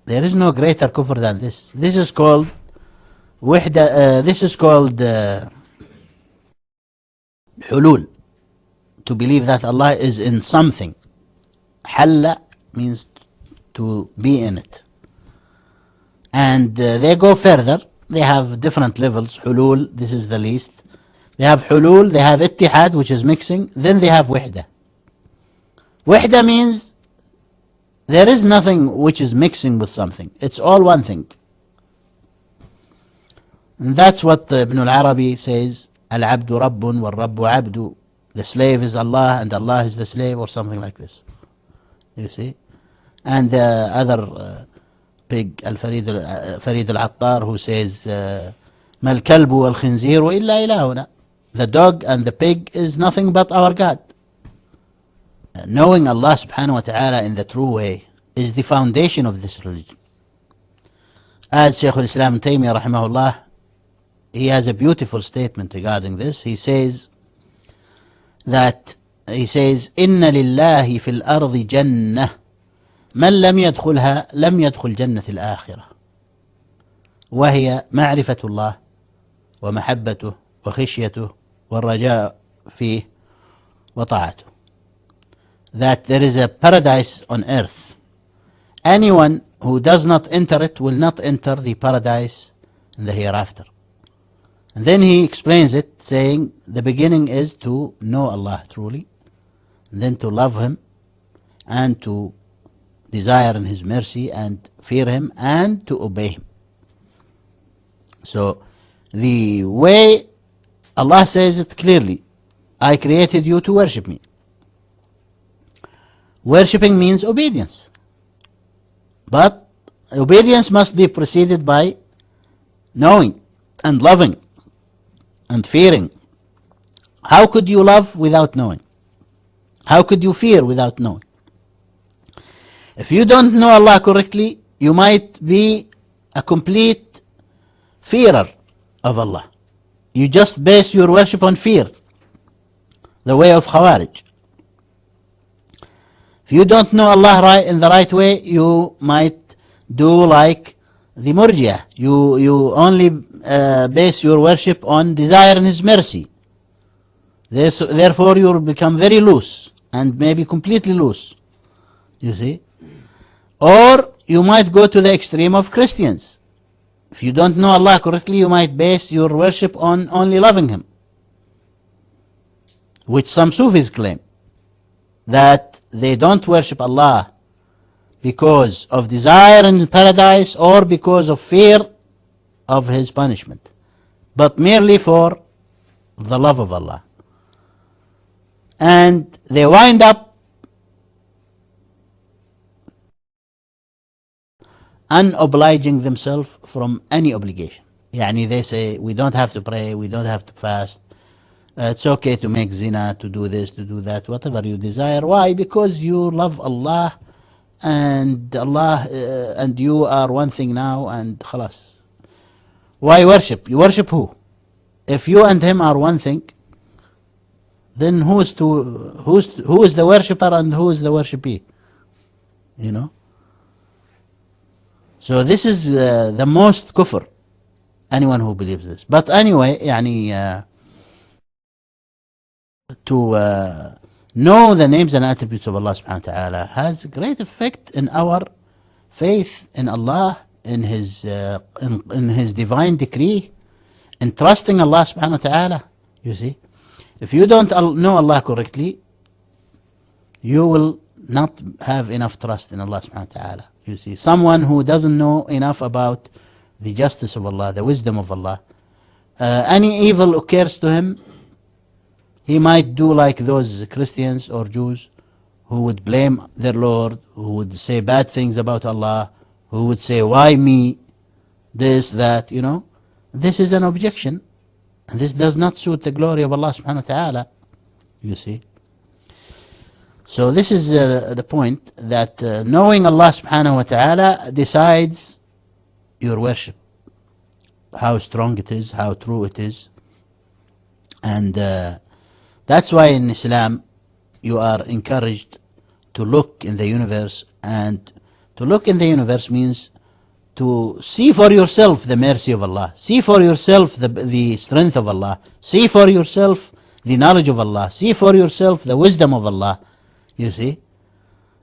[SPEAKER 2] There is no greater kufr than this. This is called wahda, this is called hulul. To believe that Allah is in something. Halla means to be in it. And they go further. They have different levels. Hulul, this is the least. They have hulul, they have ittihad, which is mixing. Then they have wahda. Wahda means there is nothing which is mixing with something. It's all one thing. And that's what Ibn al-Arabi says, Al-Abdu Rabbun wal-Rabbu Abdu. The slave is Allah and Allah is the slave, or something like this. You see? And the other pig, Farid al-Attar, who says, Ma al-kalbu wal-khinziru illa ilahuna. The dog and the pig is nothing but our God. Knowing Allah subhanahu wa ta'ala in the true way is the foundation of this religion. As Shaykh al-Islam Taymiyyah rahimahullah, he has a beautiful statement regarding this. He says, إن لله في الأرض جنة من لم يدخلها لم يدخل جنة الآخرة وهي معرفة الله ومحبته وخشيته والرجاء فيه وطاعته. That there is a paradise on earth. Anyone who does not enter it will not enter the paradise in the hereafter. And then he explains it, saying the beginning is to know Allah truly, and then to love Him, and to desire in His mercy, and fear Him, and to obey Him. So the way Allah says it clearly, I created you to worship me. Worshipping means obedience. But obedience must be preceded by knowing and loving and fearing. How could you love without knowing? How could you fear without knowing? If you don't know Allah correctly, you might be a complete fearer of Allah. You just base your worship on fear, the way of Khawarij. If you don't know Allah in the right way, you might do like the Murji'ah. You only base your worship on desire in His mercy. Therefore, you will become very loose and maybe completely loose. You see? Or you might go to the extreme of Christians. If you don't know Allah correctly, you might base your worship on only loving Him, which some Sufis claim, that they don't worship Allah because of desire in paradise or because of fear of His punishment, but merely for the love of Allah. And they wind up unobliging themselves from any obligation. Yani they say, we don't have to pray, we don't have to fast, it's okay to make zina, to do this, to do that, whatever you desire. Why? Because you love Allah, and and you are one thing now, and khalas. Why worship? You worship who? If you and Him are one thing, then who is the worshipper and who is the worshipee? You know? So this is the most kufr, anyone who believes this. But anyway, to know the names and attributes of Allah subhanahu wa ta'ala has a great effect in our faith in Allah, in His divine decree, in trusting Allah subhanahu wa ta'ala. You see, if you don't know Allah correctly, you will not have enough trust in Allah subhanahu wa ta'ala. You see, someone who doesn't know enough about the justice of Allah, the wisdom of Allah, any evil occurs to him, he might do like those Christians or Jews who would blame their Lord, who would say bad things about Allah, who would say, why me, this, that, you know. This is an objection, and this does not suit the glory of Allah subhanahu wa ta'ala, you see. So this is the point, that knowing Allah subhanahu wa ta'ala decides your worship, how strong it is, how true it is. And that's why in Islam you are encouraged to look in the universe, and to look in the universe means to see for yourself the mercy of Allah, see for yourself the strength of Allah, see for yourself the knowledge of Allah, see for yourself the wisdom of Allah. You see,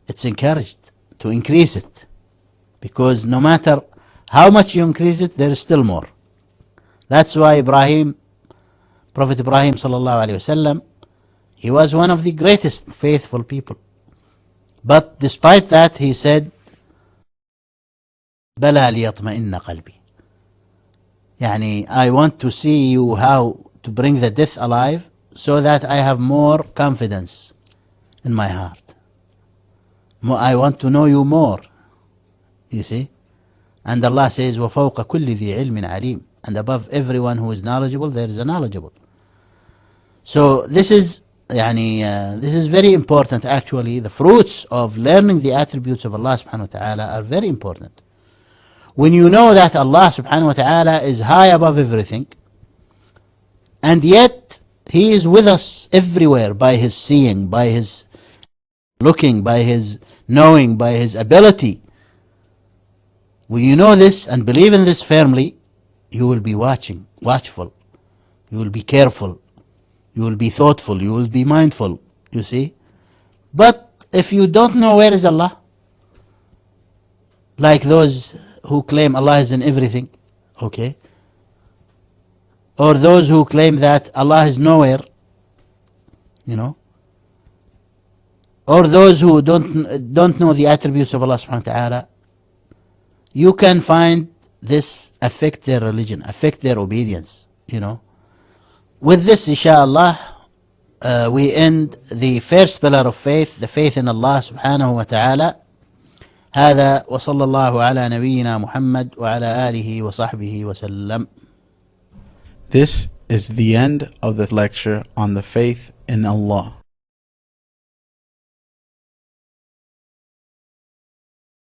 [SPEAKER 2] it's encouraged to increase it, because no matter how much you increase it, there is still more. That's why Prophet Ibrahim sallallahu alaihi wasallam, he was one of the greatest faithful people. But despite that, he said, "Bala liyatma'inna qalbi." Yani, I want to see you how to bring the death alive, so that I have more confidence in my heart. I want to know you more. You see? And Allah says, وَفَوْقَ كُلِّ ذِي عِلْمٍ عَلِيمٍ. And above everyone who is knowledgeable, there is a knowledgeable. So this is very important actually. The fruits of learning the attributes of Allah subhanahu wa ta'ala are very important. When you know that Allah subhanahu wa ta'ala is high above everything, and yet He is with us everywhere by His seeing, by His looking, by His knowing, by His ability. When you know this and believe in this firmly, you will be watchful, you will be careful, you will be thoughtful, you will be mindful, you see. But if you don't know where is Allah, like those who claim Allah is in everything, okay, or those who claim that Allah is nowhere, you know, or those who don't know the attributes of Allah subhanahu wa ta'ala, you can find this affect their religion, affect their obedience, you know. With this, inshallah, we end the first pillar of faith, the faith in Allah subhanahu wa ta'ala. هذا وصلى الله على نبينا محمد وعلى آله وصحبه وسلم.
[SPEAKER 1] This is the end of the lecture on the faith in Allah.